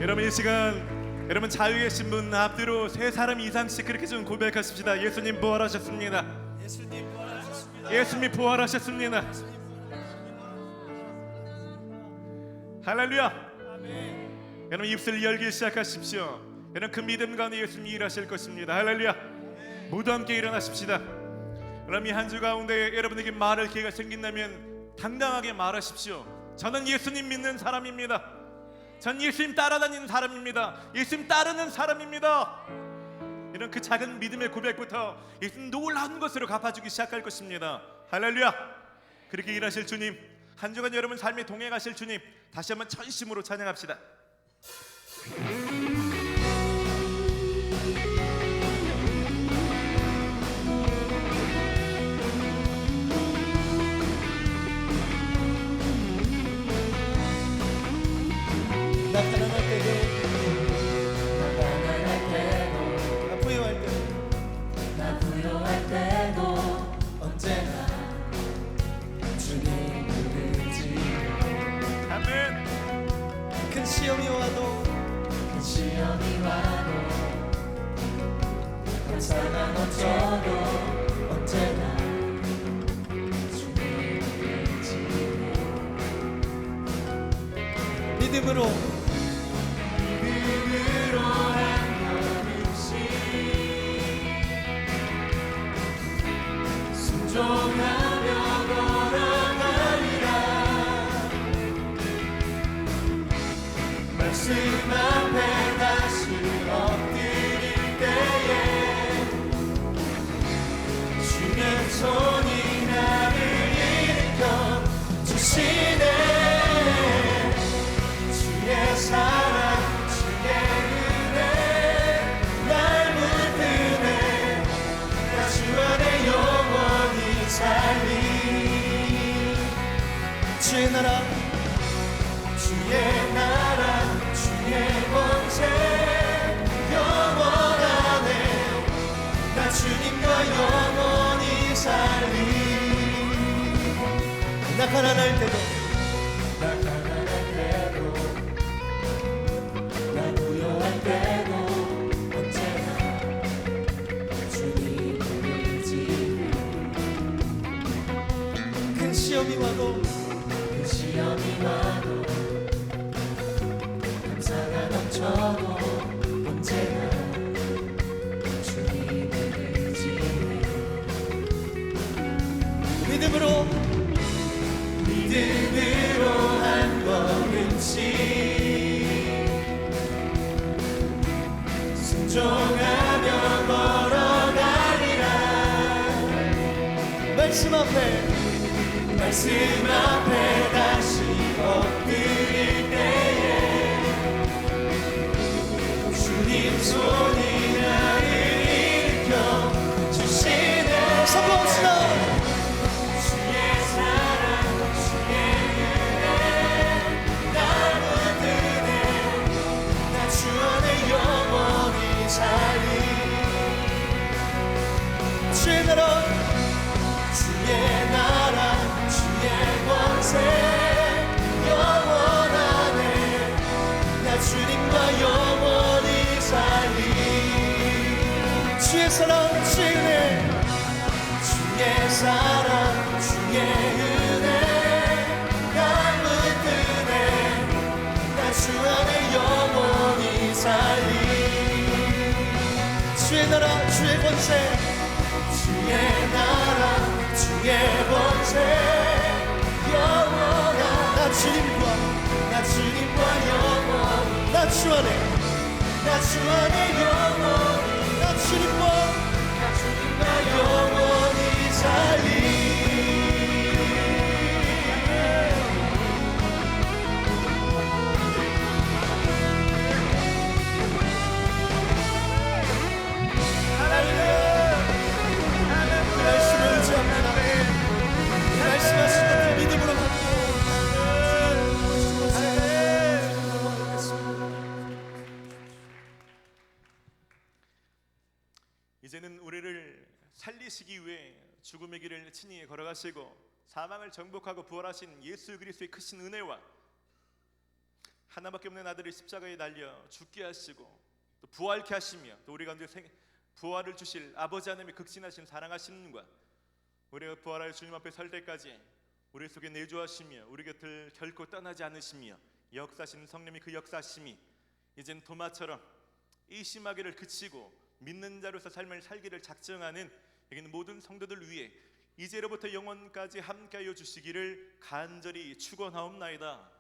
여러분 이 시간 여러분 자유에 계신 분 앞뒤로 세 사람 이상씩 그렇게 좀 고백하십시다. 예수님 부활하셨습니다. 예수님 부활하셨습니다. 예수님이 부활하셨습니다. 할렐루야. 아멘. 여러분 입술 열기 시작하십시오. 여러분 그 믿음 가운데 예수님이 일하실 것입니다. 할렐루야. 모두 함께 일어나십시다. 그럼 이 한 주 가운데 여러분에게 말할 기회가 생긴다면 당당하게 말하십시오. 저는 예수님 믿는 사람입니다. 전 예수님 따라다니는 사람입니다. 예수님 따르는 사람입니다. 이런 그 작은 믿음의 고백부터 예수님 놀라운 것으로 갚아주기 시작할 것입니다. 할렐루야. 그렇게 일하실 주님, 한 주간 여러분 삶에 동행하실 주님, 다시 한번 전심으로 찬양합시다. 나 가난할 때도, 나 부여할 때도, 나 부여할 때도 언제나 주님을 의지해. 아멘. 큰 시험이 와도, 큰 시험이 와도 감사가 넘쳐도 언제나 주님을 의지해. 믿음으로 한 걸음씩 순종하며 걸어가리라. 말씀 앞에 다시 엎드릴 때에 주의 손이 나를 일으켜 주시네. 주의 사랑 주의 은혜 날 붙드네. 나 주 안에 영원히 살리. 주의 나라, 주의 나라 주의 권세 영원하네. 나 주님과 영원히 살리. 나 가난할 때도, 나 가난할 때도 나 부여할 때도 언제나 주님을 의지해. 큰 시험이 와도, 그 시험이 와도 감사가 넘쳐도 언제나 주님을 의지해. 믿음으로 한 걸음씩 순종하며 걸어가리라. 말씀 앞에 다시 엎드릴 때에 주님 손이 나를 일으켜 주시네. 성공합시다. 주의 사랑 주의 은혜 날 붙드네. 나 주 안에 영원히 살리. 주의 나라, 주의 나라 주의 권세 영원하네. 나 주님과 영원히 살리. 주의 사랑, 주의 은혜, 주의 사랑 주의 은혜 날 붙드네. 나 주 안에 영원히 살리. 주의 나라, 주의 권세, 주의 나라 주의 권세 영원한 나 주님과 영원히 나 주 안에, 나 주 안에 영원히 나 주님과 나 주님과 영원히 살리. 그 말씀을 의지합니다. 그 말씀하신 것들 믿음으로 받고 이제는 우리를 살리시기 위해 죽음의 길을 친히 걸어가시고 사망을 정복하고 부활하신 예수 그리스도의 크신 은혜와 하나밖에 없는 아들을 십자가에 달려 죽게 하시고 또 부활케 하시며 또 우리 가운데 부활을 주실 아버지 하나님의 극진하신 사랑하심과 우리가 부활할 주님 앞에 설 때까지 우리 속에 내주하시며 우리 곁을 결코 떠나지 않으시며 역사하시는 성령의 그 역사하심이 이젠 도마처럼 의심하기를 그치고 믿는 자로서 삶을 살기를 작정하는 여기는 모든 성도들 위해 이제로부터 영원까지 함께하여 주시기를 간절히 축원하옵나이다.